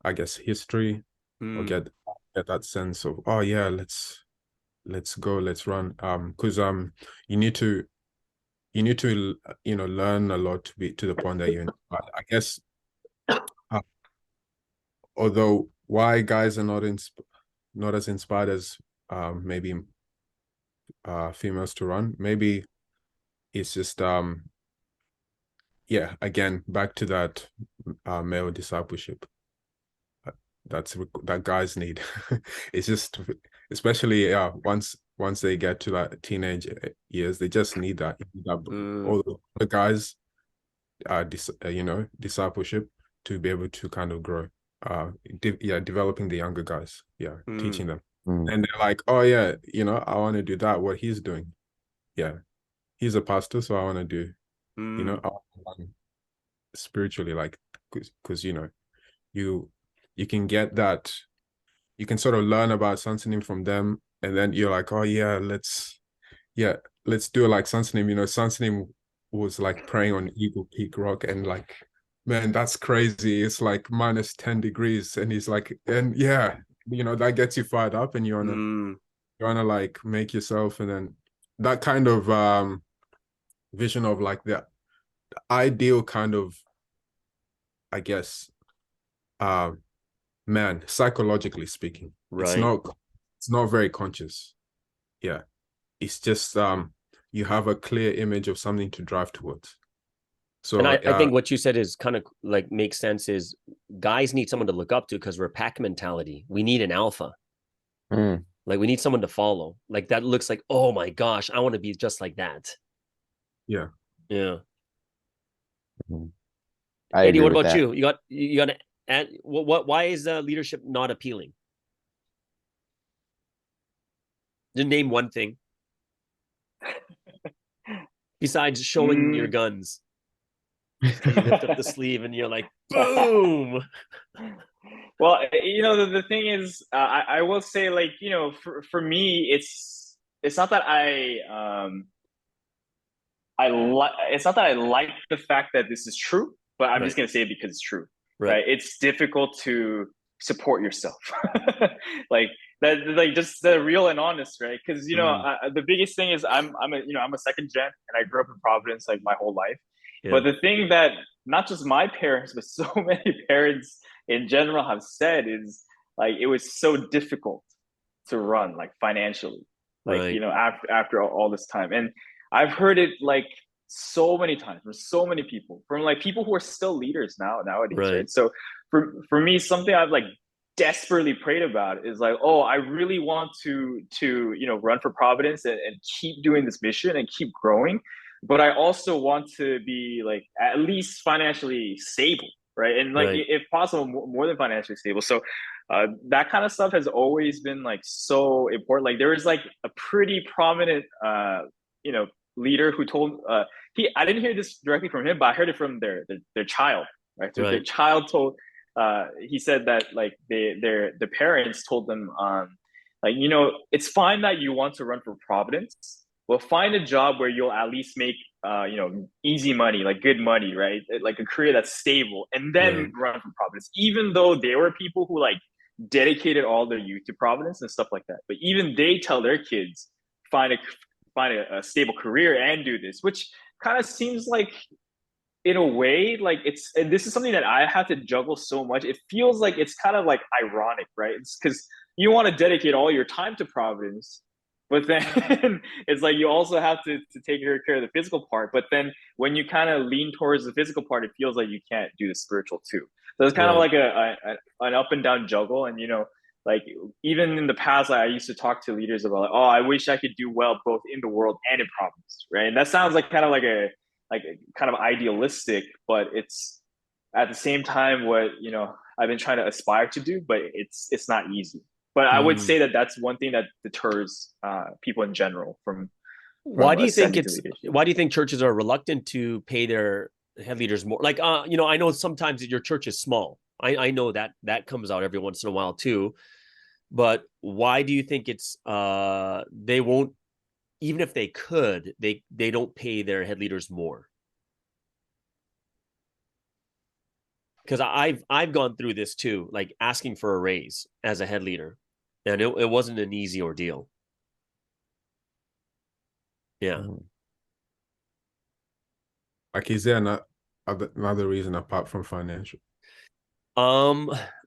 I guess history, or get that sense of, oh yeah, let's go, let's run. Because you need to you know, learn a lot to be to the point that you're, I guess, although why guys are not as inspired as maybe females to run. Maybe it's just yeah, again, back to that male discipleship that guys need. It's just, especially once they get to that teenage years, they just need that. All the guys, discipleship to be able to kind of grow. Developing the younger guys, teaching them, and they're like, oh yeah, I want to do that, what he's doing. Yeah, he's a pastor, so I want to do, I want to learn spiritually, like, because you can get that, you can sort of learn about Sansanim from them, and then you're like, oh yeah, let's do it like Sansanim. Sansanim was like praying on Eagle Peak Rock, and like, man, that's crazy. It's like -10 degrees, and he's like, and yeah, that gets you fired up, and you wanna like make yourself, and then that kind of vision of like the ideal kind of, I guess, man, psychologically speaking, right? It's not very conscious. Yeah, it's just you have a clear image of something to drive towards. So, and I think what you said is kind of like makes sense. Is guys need someone to look up to because we're pack mentality. We need an alpha. Like we need someone to follow. Like that looks like, oh my gosh, I want to be just like that. Yeah. Eddie, what about you? You got to add what? Why is leadership not appealing? Just name one thing besides showing your guns. You lift up the sleeve and you're like, boom. Well, the thing is, I will say, like, for me, it's not that it's not that I like the fact that this is true, but I'm just gonna say it because it's true. Right? It's difficult to support yourself, like that, like just the real and honest, right? Because the biggest thing is I'm a second gen, and I grew up in Providence like my whole life. Yeah. But the thing that not just my parents, but so many parents in general have said is like it was so difficult to run, like financially, like after all this time. And I've heard it like so many times from so many people, from like people who are still leaders nowadays, right? So for me, something I've like desperately prayed about is like, oh, I really want to run for Providence and keep doing this mission and keep growing, but I also want to be like at least financially stable, right? And like if possible, more than financially stable. So that kind of stuff has always been like so important. Like there was like a pretty prominent leader who told I didn't hear this directly from him, but I heard it from their child, right? So their child told he said that like the parents told them like, it's fine that you want to run for Providence. Well, find a job where you'll at least make easy money, like good money, right? Like a career that's stable, and then run for Providence. Even though there were people who like dedicated all their youth to Providence and stuff like that, but even they tell their kids find a stable career and do this, which kind of seems like, in a way, like and this is something that I have to juggle so much. It feels like it's kind of like ironic, right? It's because you want to dedicate all your time to Providence, but then it's like you also have to take care of the physical part. But then when you kind of lean towards the physical part, it feels like you can't do the spiritual too. So it's kind of like an up and down juggle. And like even in the past, I used to talk to leaders about like, oh, I wish I could do well both in the world and in Providence, right? And that sounds like kind of kind of idealistic, but it's at the same time what I've been trying to aspire to do, but it's not easy. But I would say that that's one thing that deters people in general from why do you think churches are reluctant to pay their head leaders more? Like I know sometimes your church is small. I know that comes out every once in a while too. But why do you think it's they won't, even if they could, they don't pay their head leaders more? Because I've gone through this too, like asking for a raise as a head leader, and it wasn't an easy ordeal. Yeah. Like, is there another reason apart from financial?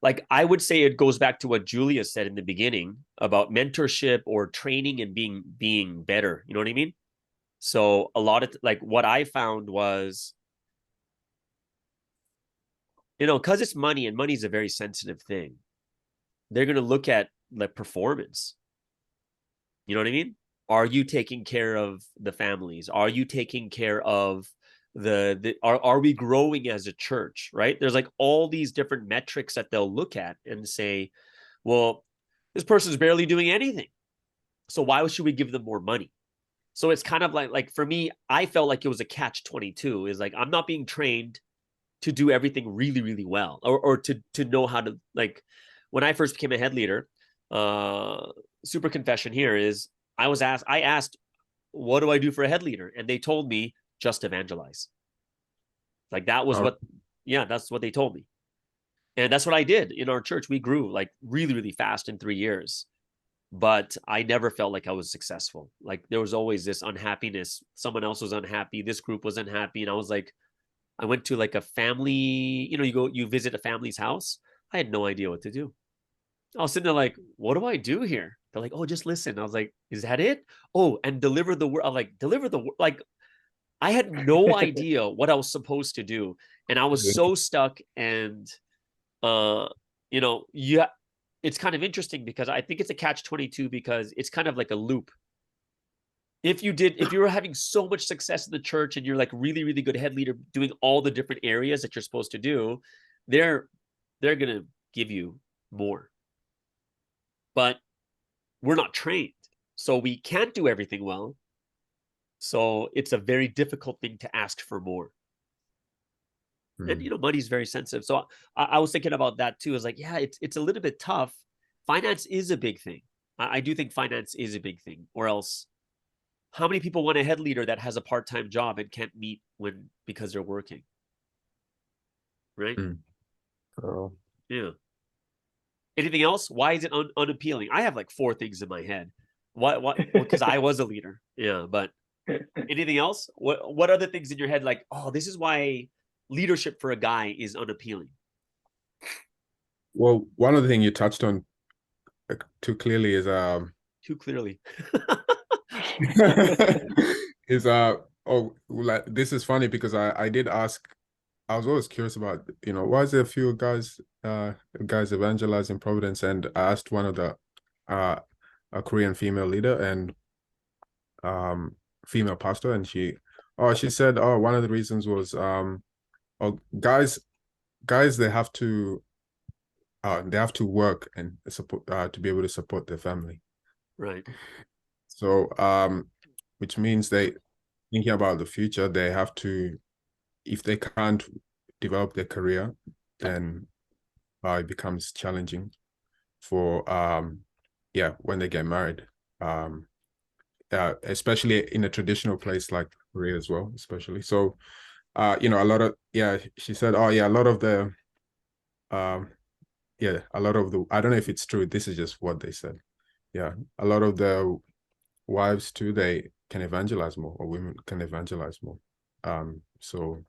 Like I would say it goes back to what Julia said in the beginning about mentorship or training and being better. You know what I mean? So a lot of like what I found was, because it's money and money is a very sensitive thing. They're going to look at like performance. You know what I mean? Are you taking care of the families? Are you taking care of are we growing as a church, right? There's like all these different metrics that they'll look at and say, well, this person's barely doing anything. So why should we give them more money? So it's kind of like for me, I felt like it was a catch-22. Is like I'm not being trained to do everything really, really well, or to know how to, like, when I first became a head leader, super confession here is I asked, what do I do for a head leader? And they told me just evangelize. Like that was that's what they told me. And that's what I did in our church. We grew like really, really fast in 3 years, but I never felt like I was successful. Like there was always this unhappiness. Someone else was unhappy. This group was unhappy. And I was like, I went to like a family, you visit a family's house. I had no idea what to do. I was sitting there like, what do I do here? They're like, oh, just listen. I was like, is that it? Oh, and deliver the word. I'm like, deliver the word. Like, I had no idea what I was supposed to do. And I was so stuck. And, yeah, it's kind of interesting because I think it's a catch-22 because it's kind of like a loop. If you were having so much success in the church and you're like really, really good head leader doing all the different areas that you're supposed to do, they're going to give you more. But we're not trained, so we can't do everything well. So it's a very difficult thing to ask for more. And money's very sensitive. So I was thinking about that too. Is like, yeah, it's a little bit tough. Finance is a big thing. I do think finance is a big thing. Or else, how many people want a head leader that has a part-time job and can't meet because they're working? Right? Oh. Yeah. Anything else? Why is it unappealing? I have like 4 things in my head. What? Well, because I was a leader. Yeah, but anything else? What other things in your head like, oh, this is why leadership for a guy is unappealing? Well, one of the things you touched on too clearly is Too clearly. is like this is funny because I did ask. I was always curious about, why is there a few guys evangelize in Providence? And I asked one of the a Korean female leader and female pastor, and she said, one of the reasons was guys they have to work and support to be able to support their family. Right. So which means they thinking about the future, they have to, if they can't develop their career, then it becomes challenging for when they get married, especially in a traditional place like Korea as well, especially. So a lot of, she said, a lot of the I don't know if it's true, this is just what they said, a lot of the wives too, they can evangelize more, or women can evangelize more. So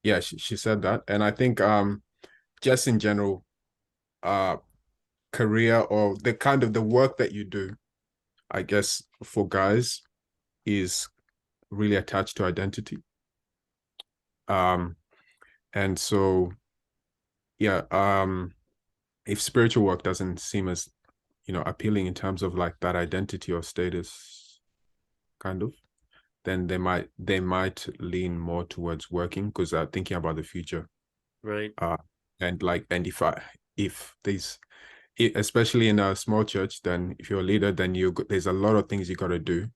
yeah, she said that. And I think just in general, career or the kind of the work that you do, I guess for guys is really attached to identity. And so if spiritual work doesn't seem as appealing in terms of like that identity or status kind of, then they might lean more towards working because they're thinking about the future. Right. And especially in a small church, then if you're a leader, then there's a lot of things you got to do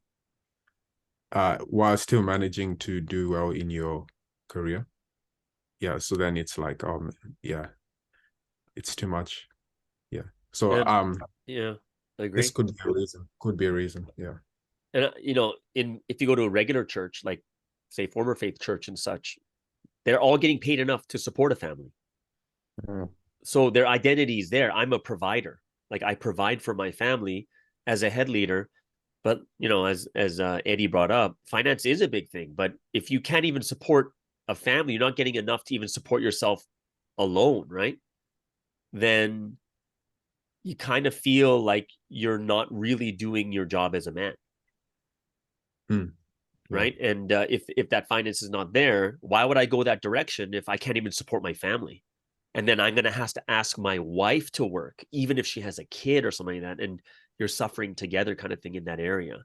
while still managing to do well in your career. So then it's like, it's too much. So I agree. this could be a reason. And if you go to a regular church, like say former faith church and such, they're all getting paid enough to support a family. So their identity is there. I'm a provider. Like I provide for my family as a head leader. But as Eddie brought up, finance is a big thing. But if you can't even support a family, you're not getting enough to even support yourself alone, right? then you kind of feel like you're not really doing your job as a man. Right. And if that finance is not there, why would I go that direction if I can't even support my family? And then I'm going to have to ask my wife to work, even if she has a kid or something like that. And you're suffering together kind of thing in that area.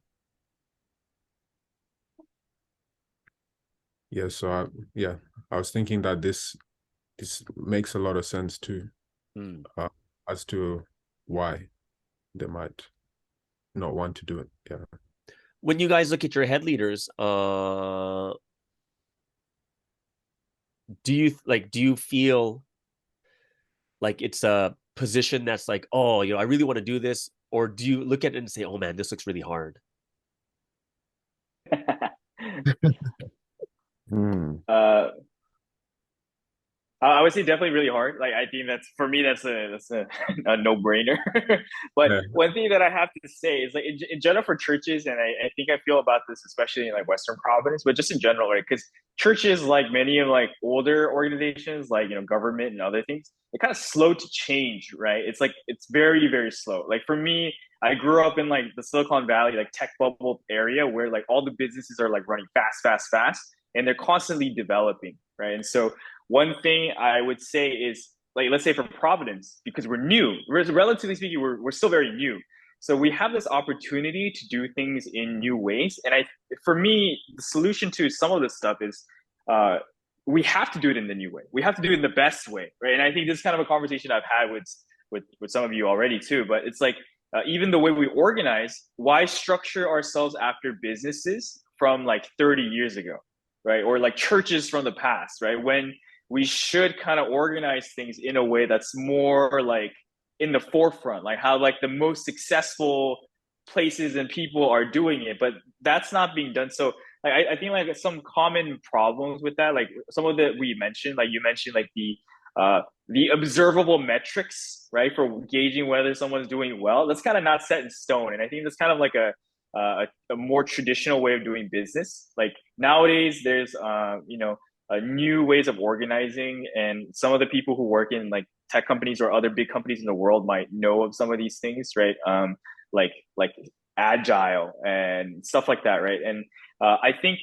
Yeah. So I was thinking that this makes a lot of sense too, as to why they might not want to do it. Yeah. When you guys look at your head leaders, do you feel like it's a position that's like, oh, I really want to do this? Or do you look at it and say, oh man, this looks really hard? I would say definitely really hard. Like I think that's for me, that's a no brainer. But one thing that I have to say is like in general for churches, and I think I feel about this especially in like Western Providence, but just in general, right? Because churches, like many of like older organizations, like government and other things, they're kind of slow to change, right? It's like it's very very slow. Like for me, I grew up in like the Silicon Valley, like tech bubble area, where like all the businesses are like running fast, and they're constantly developing, right? And so one thing I would say is like, let's say for Providence, because we're new, relatively speaking, we're still very new. So we have this opportunity to do things in new ways. And for me, the solution to some of this stuff is we have to do it in the new way. We have to do it in the best way, right? And I think this is kind of a conversation I've had with some of you already too. But it's like even the way we organize, why structure ourselves after businesses from like 30 years ago, right? Or like churches from the past, right? When we should kind of organize things in a way that's more like in the forefront, like how like the most successful places and people are doing it, but that's not being done. So like I think like some common problems with that, like some of that we mentioned, like you mentioned like the observable metrics, right, for gauging whether someone's doing well, that's kind of not set in stone. And I think that's kind of like a more traditional way of doing business. Like nowadays there's new ways of organizing, and some of the people who work in like tech companies or other big companies in the world might know of some of these things, right? Like agile and stuff like that, right? And I think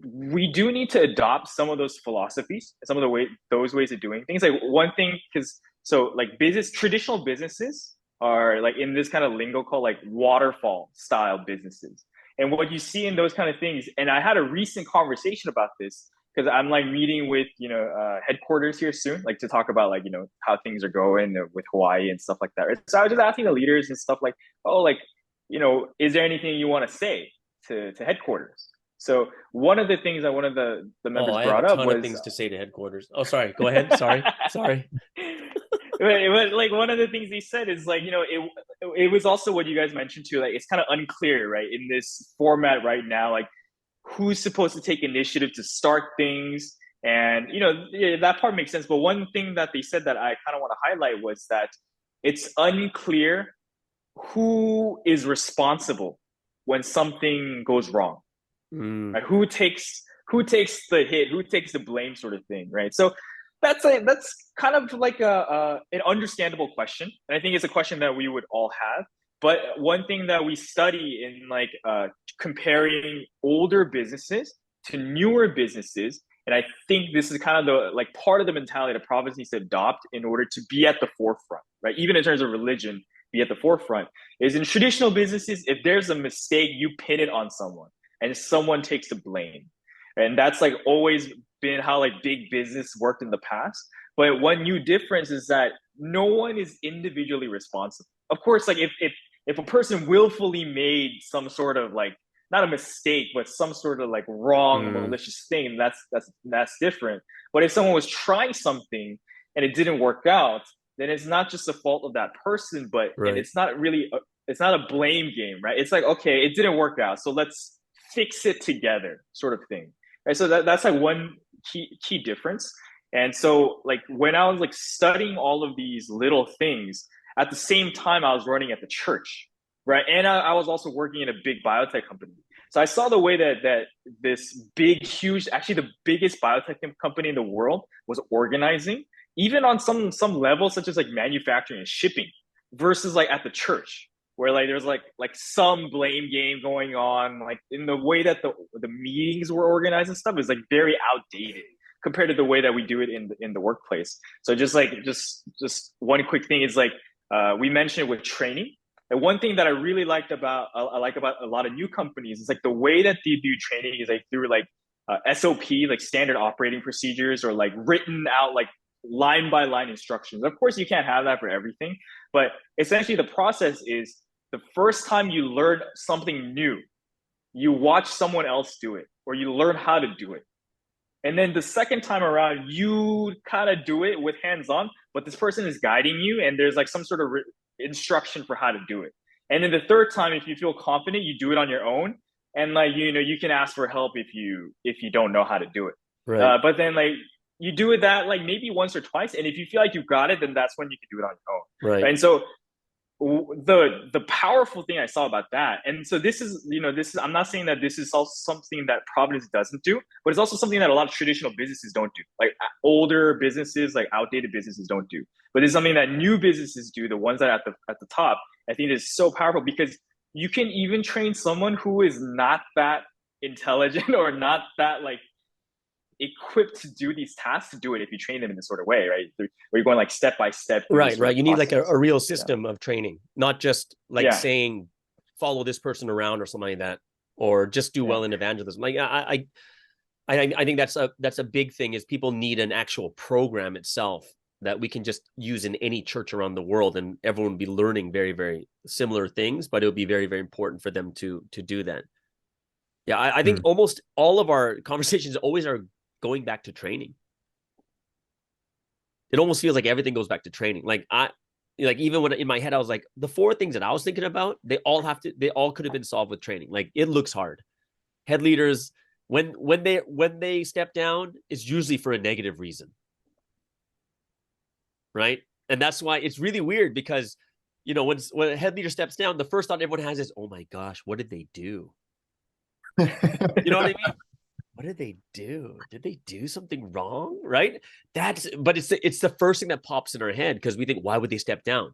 we do need to adopt some of those philosophies, some of those ways of doing things. Like one thing, because so like traditional businesses are like in this kind of lingo called like waterfall style businesses. And what you see in those kind of things, and I had a recent conversation about this because I'm like meeting with headquarters here soon, like to talk about like how things are going with Hawaii and stuff like that. So I was just asking the leaders and stuff like, oh, like is there anything you want to say to headquarters? So one of the things that one of the members brought up was, I have a ton of things to say to headquarters. Oh, sorry. Go ahead. Sorry. But like one of the things he said is like it was also what you guys mentioned too. Like it's kind of unclear, right, in this format right now, like who's supposed to take initiative to start things, and that part makes sense. But one thing that they said that I kind of want to highlight was that it's unclear who is responsible when something goes wrong. Right? Who takes the hit, who takes the blame, sort of thing, right? So that's kind of like an understandable question, and I think it's a question that we would all have. But one thing that we study in like comparing older businesses to newer businesses, and I think this is kind of the like part of the mentality that Providence needs to adopt in order to be at the forefront, right? Even in terms of religion, be at the forefront, is in traditional businesses, if there's a mistake, you pin it on someone and someone takes the blame. And that's like always been how like big business worked in the past. But one new difference is that no one is individually responsible. Of course, like if a person willfully made some sort of like, not a mistake, but some sort of like wrong, malicious thing, that's different. But if someone was trying something and it didn't work out, then it's not just the fault of that person, but and it's not really it's not a blame game, right? It's like, okay, it didn't work out, so let's fix it together, sort of thing, right? So that's like one key difference. And so like when I was like studying all of these little things, at the same time I was running at the church, right? And I was also working in a big biotech company. So I saw the way that this big, huge, actually the biggest biotech company in the world was organizing. even on some level, such as like manufacturing and shipping, versus like at the church, where like there's like some blame game going on, like in the way that the meetings were organized and stuff is like very outdated compared to the way that we do it in the workplace. So just one quick thing is like we mentioned with training. And one thing that I really liked about I like about a lot of new companies is like the way that they do training is like through like SOP, like standard operating procedures, or like written out like line by line instructions. Of course, you can't have that for everything, but essentially the process is the first time you learn something new, you watch someone else do it, or you learn how to do it. And then the second time around, you kind of do it with hands on, but this person is guiding you, and there's like some sort of instruction for how to do it. And then the third time, if you feel confident, you do it on your own, and like you can ask for help if you don't know how to do it. Right. But then like you do it that like maybe once or twice, and if you feel like you've got it, then that's when you can do it on your own. Right. And so the powerful thing I saw about that, and so this is I'm not saying that this is also something that Providence doesn't do, but it's also something that a lot of traditional businesses don't do, like older businesses, like outdated businesses don't do. But it's something that new businesses do, the ones that are at the top. I think is so powerful, because you can even train someone who is not that intelligent or not that like equipped to do these tasks to do it if you train them in this sort of way, right? Where you're going like step by step. Right. You need like process. a real system of training, not just like Yeah. saying follow this person around or something like that, or just do well in evangelism. Like I think that's a big thing, is people need an actual program itself that we can just use in any church around the world, and everyone will be learning very, very similar things, but it'll be very, very important for them to do that. Yeah, I think almost all of our conversations always are going back to training. It almost feels like everything goes back to training. Like even when in my head I was like, the 4 things that I was thinking about, they all could have been solved with training. Like it looks hard. Head leaders, when they step down, it's usually for a negative reason. Right? And that's why it's really weird, because when a head leader steps down, the first thought everyone has is, oh my gosh, what did they do? You know what I mean? What did they do? Did they do something wrong? Right? But it's the first thing that pops in our head, because we think, why would they step down?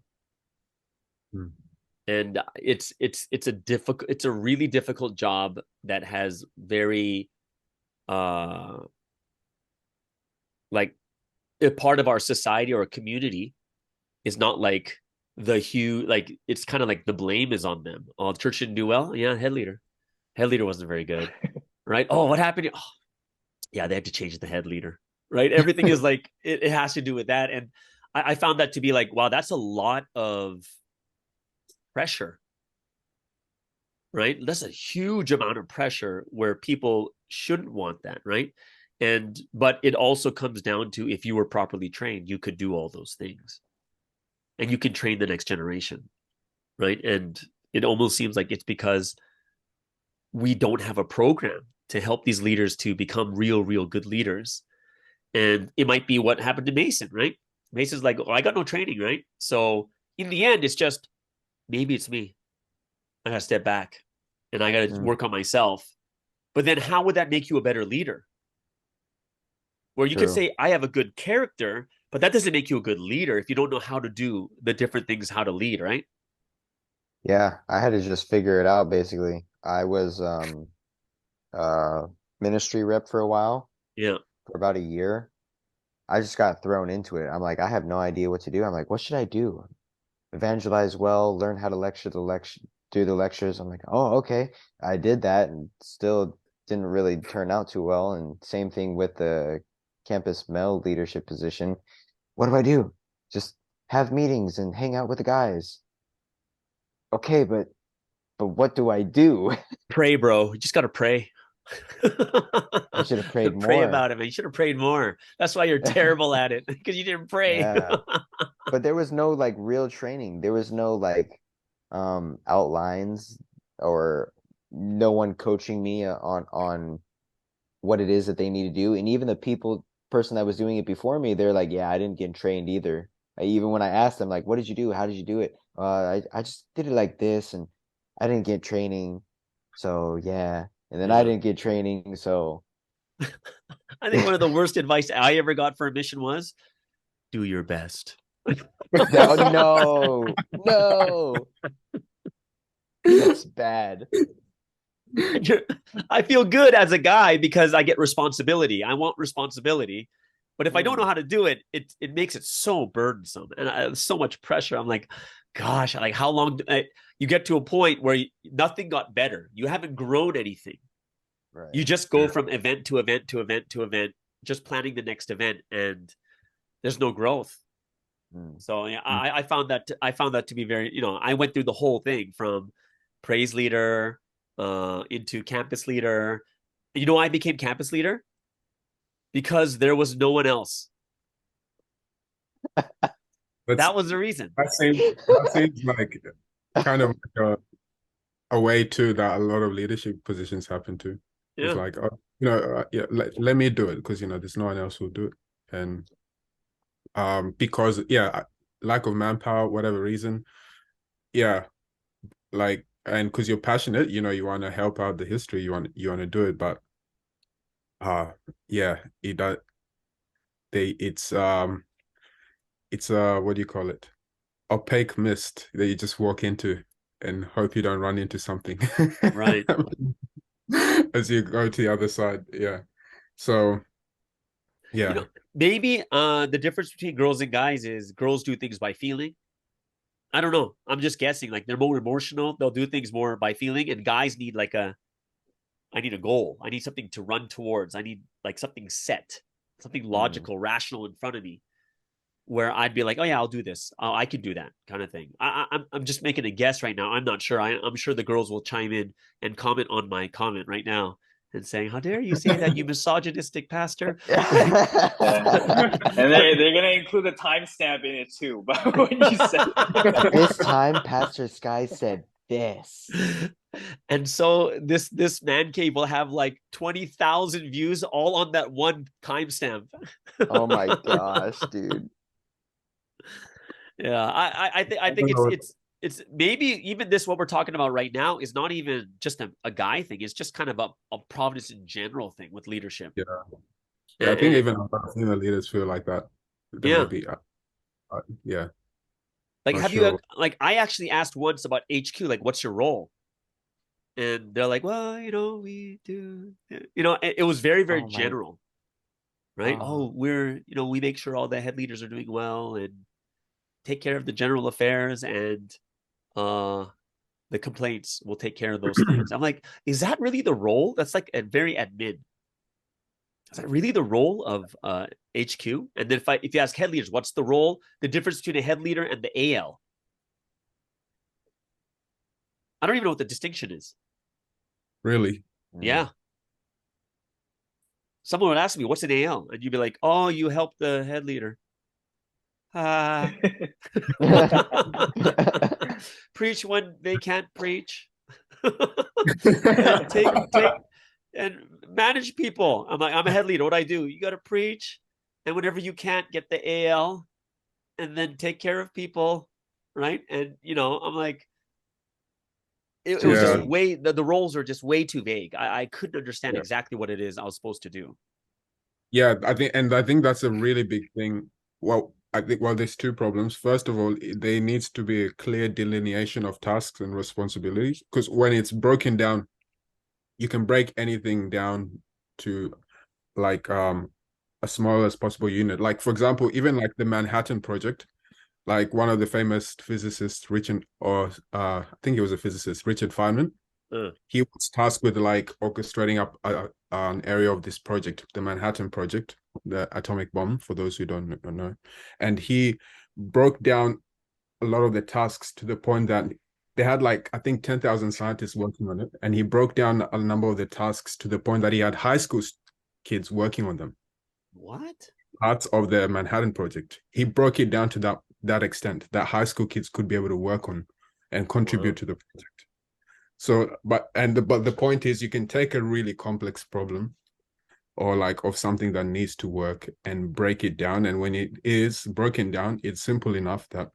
And it's a really difficult job that has very like a part of our society or a community is not like the huge, like it's kind of like the blame is on them. Oh, the church didn't do well. Yeah, head leader wasn't very good. Right? Oh, what happened? Oh, yeah, they had to change the head leader. Right? Everything is like it has to do with that. And I found that to be like, wow, that's a lot of pressure. Right? That's a huge amount of pressure where people shouldn't want that, right? But it also comes down to, if you were properly trained, you could do all those things. And you can train the next generation, right? And it almost seems like it's because we don't have a program to help these leaders to become real good leaders. And it might be what happened to Mason, right? Mason's like, oh, I got no training, right? So in the end, it's just, maybe it's me. I got to step back and I got to work on myself. But then how would that make you a better leader? Where you could say, I have a good character, but that doesn't make you a good leader if you don't know how to do the different things, how to lead, right? Yeah, I had to just figure it out, basically. I was ministry rep for a while. Yeah. For about a year. I just got thrown into it. I'm like, I have no idea what to do. I'm like, what should I do? Evangelize well, learn how to do the lectures. I'm like, oh, okay. I did that and still didn't really turn out too well. And same thing with the campus male leadership position. What do I do? Just have meetings and hang out with the guys. Okay, but what do I do? Pray, bro. You just got to pray. I should have prayed more. Pray about it, man. You should have prayed more. That's why you're terrible at it, because you didn't pray. Yeah. But there was no like real training. There was no like outlines, or no one coaching me on what it is that they need to do. And even the person that was doing it before me, they're like, yeah, I didn't get trained either. Even when I asked them, like, what did you do? How did you do it? I just did it like this, and I didn't get training. So yeah. And then I didn't get training, so I think one of the worst advice I ever got for a mission was, do your best. No, no. That's bad. I feel good as a guy because I get responsibility. I want responsibility. But if I don't know how to do it, it makes it so burdensome and so much pressure. I'm like, gosh, like how long you get to a point where nothing got better. You haven't grown anything. Right. You just go from event to event to event to event, just planning the next event, and there's no growth. So yeah, I found that to be very, I went through the whole thing from praise leader into campus leader. You know why I became campus leader? Because there was no one else. That was the reason. That seems like kind of like a way too that a lot of leadership positions happen to. Yeah. It's like, yeah, let me do it because there's no one else who'll do it, and because lack of manpower, whatever reason, like, and because you're passionate, you want to help out the history, you want to do it, but it does. It's what do you call it? Opaque mist that you just walk into and hope you don't run into something. Right. As you go to the other side. Yeah. So yeah. Maybe the difference between girls and guys is girls do things by feeling. I don't know. I'm just guessing. Like they're more emotional. They'll do things more by feeling, and guys need I need a goal. I need something to run towards. I need like something set, something logical, rational in front of me, where I'd be like, oh yeah, I'll do this. Oh, I can do that kind of thing. I'm just making a guess right now. I'm not sure. I'm sure the girls will chime in and comment on my comment right now and saying, how dare you say that, you misogynistic pastor? And they're gonna include the timestamp in it too. But when you said This time, Pastor Sky said this. And so this man cave will have like 20,000 views all on that one timestamp. Oh my gosh, dude. Yeah, I think it's maybe even this what we're talking about right now is not even just a guy thing. It's just kind of a Providence in general thing with leadership. Yeah, I think even female leaders feel like that. There may be, Like, not have sure. you like I actually asked once about HQ, like, what's your role? And they're like, well, we do, it was very, very general, right? We make sure all the head leaders are doing well and take care of the general affairs, and the complaints will take care of those things. I'm like, is that really the role? That's like a very admin. Is that really the role of HQ? And then if you ask head leaders, what's the role? The difference between a head leader and the AL. I don't even know what the distinction is. Really? Yeah. Someone would ask me, what's an AL? And you'd be like, oh, you help the head leader. Preach when they can't preach. take and manage people. I'm like, I'm a head leader. What do I do? You got to preach, and whenever you can't, get the AL, and then take care of people, right? And I'm like, it was just way the roles are just way too vague. I couldn't understand exactly what it is I was supposed to do. Yeah, I think that's a really big thing. Well, I think there's two problems. First of all, there needs to be a clear delineation of tasks and responsibilities, because when it's broken down, you can break anything down to like a small as possible unit. Like, for example, even like the Manhattan Project, like one of the famous physicists, I think he was a physicist, Richard Feynman. He was tasked with like orchestrating up an area of this project, the Manhattan Project, the atomic bomb, for those who don't know. And he broke down a lot of the tasks to the point that they had like, I think 10,000 scientists working on it. And he broke down a number of the tasks to the point that he had high school kids working on them. What? Parts of the Manhattan Project. He broke it down to that extent that high school kids could be able to work on and contribute to the project. So, but the point is, you can take a really complex problem or like of something that needs to work and break it down. And when it is broken down, it's simple enough that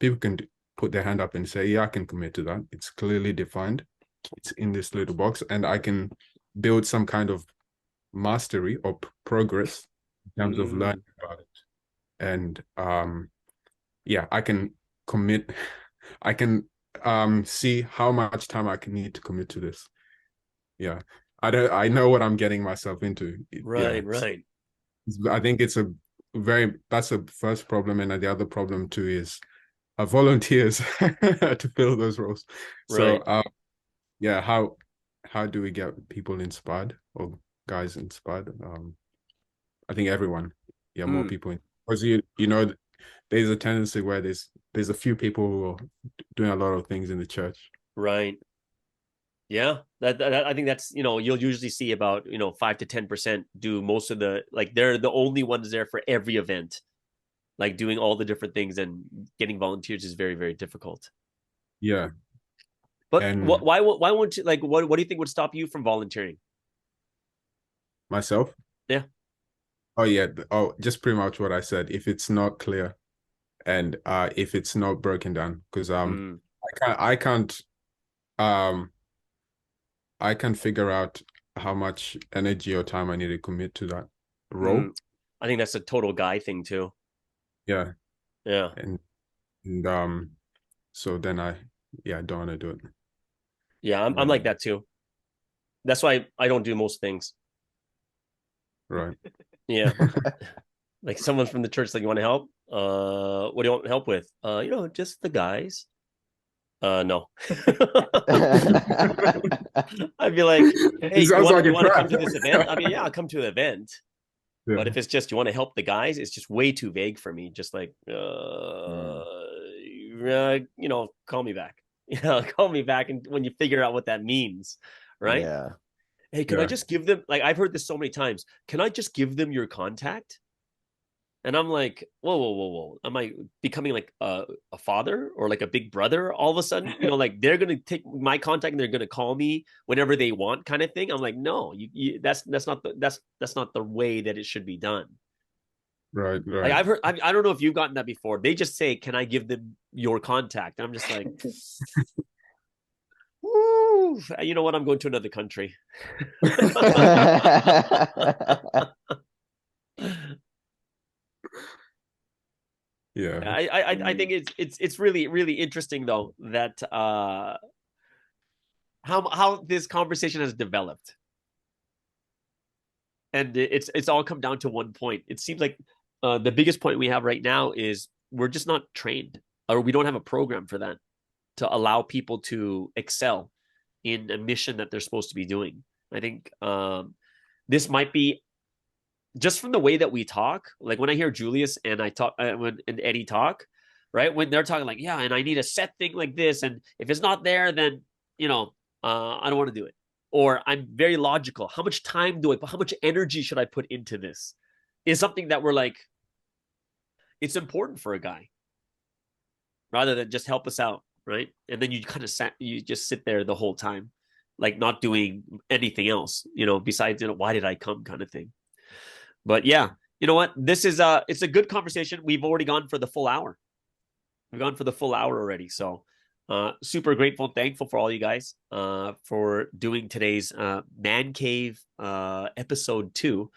people can put their hand up and say, yeah, I can commit to that. It's clearly defined. It's in this little box, and I can build some kind of mastery or progress in terms of learning about it. and yeah, I can commit. I can see how much time I can need to commit to this. Yeah, I know what I'm getting myself into. Right, Yeah. right. I think it's that's a first problem, and the other problem too is volunteers to fill those roles. Right. So yeah, how do we get people inspired or guys inspired? I think everyone, yeah, more people, because you know, there's a tendency where there's a few people who are doing a lot of things in the church. Right. Yeah, that I think that's, you know, you'll usually see about, you know, 5 to 10% do most of the, like, they're the only ones there for every event, like doing all the different things, and getting volunteers is very, very difficult. Yeah. But And why won't you, like, what do you think would stop you from volunteering? myself? Yeah. Oh yeah. Oh, just pretty much what I said. If it's not clear, and if it's not broken down, because I can't I can figure out how much energy or time I need to commit to that role. I think that's a total guy thing too. Yeah. Yeah. And so then I don't want to do it. Yeah, I'm like that too. That's why I don't do most things. Right. Yeah. Like, someone's from the church, like, you want to help? What do you want help with? You know, just the guys. No. I'd be like, hey, you want to come to this event? I mean, yeah, I'll come to the event. Yeah. But if it's just, you want to help the guys, it's just way too vague for me. Just like, you know, call me back. Call me back, and when you figure out what that means, right? Yeah. Hey, can I just give them, like, I've heard this so many times, can I just give them your contact? And I'm like, whoa. Am I becoming like a father or like a big brother all of a sudden? You know, like, they're going to take my contact and they're going to call me whenever they want, kind of thing. I'm like, no, that's not the way that it should be done. Right. Like, I've heard, I don't know if you've gotten that before. They just say, can I give them your contact? And I'm just like, woo, you know what? I'm going to another country. Yeah. I think it's really, really interesting though, that how this conversation has developed. And it's all come down to one point. It seems like the biggest point we have right now is we're just not trained, or we don't have a program for that, to allow people to excel in a mission that they're supposed to be doing. I think this might be, just from the way that we talk, like when I hear Julius and I talk, and Eddie talk, right? When they're talking like, yeah, and I need a set thing like this, and if it's not there, then, you know, I don't want to do it. Or I'm very logical. How much time do I put? How much energy should I put into this? Is something that we're like, it's important for a guy, rather than just help us out, right? And then you kind of you just sit there the whole time, like not doing anything else, you know, besides, you know, why did I come, kind of thing. But yeah, you know what? This is it's a good conversation. We've already gone for the full hour. We've gone for the full hour already. So super grateful and thankful for all you guys for doing today's Man Cave episode 2.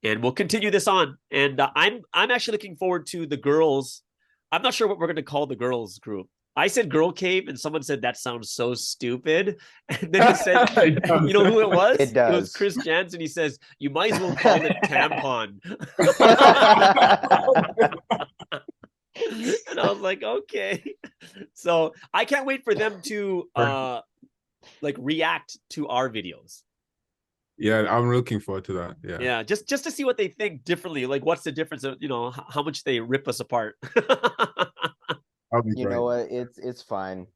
And we'll continue this on. And I'm actually looking forward to the girls. I'm not sure what we're going to call the girls group. I said Girl Cave, and someone said that sounds so stupid. And then he said, you know who it was? It does. It was Chris Jansen. He says, you might as well call it Tampon. And I was like, okay. So I can't wait for them to like react to our videos. Yeah, I'm looking forward to that. Yeah, just to see what they think differently. Like, what's the difference of, you know, how much they rip us apart. You know what? It's fine.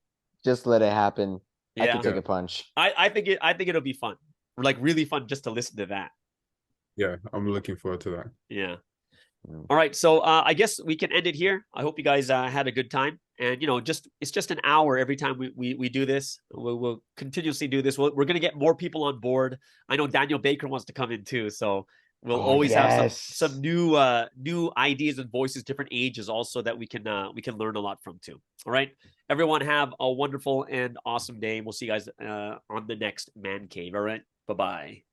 Just let it happen. I can take a punch. I think it'll be fun. Like, really fun just to listen to that. Yeah, I'm looking forward to that. Yeah. All right, so I guess we can end it here. I hope you guys had a good time. And, you know, it's just an hour every time we do this. We'll continuously do this. We're going to get more people on board. I know Daniel Baker wants to come in too, so we'll always have some new ideas and voices, different ages also, that we can learn a lot from too. All right, everyone, have a wonderful and awesome day. We'll see you guys on the next Man Cave. All right, bye-bye.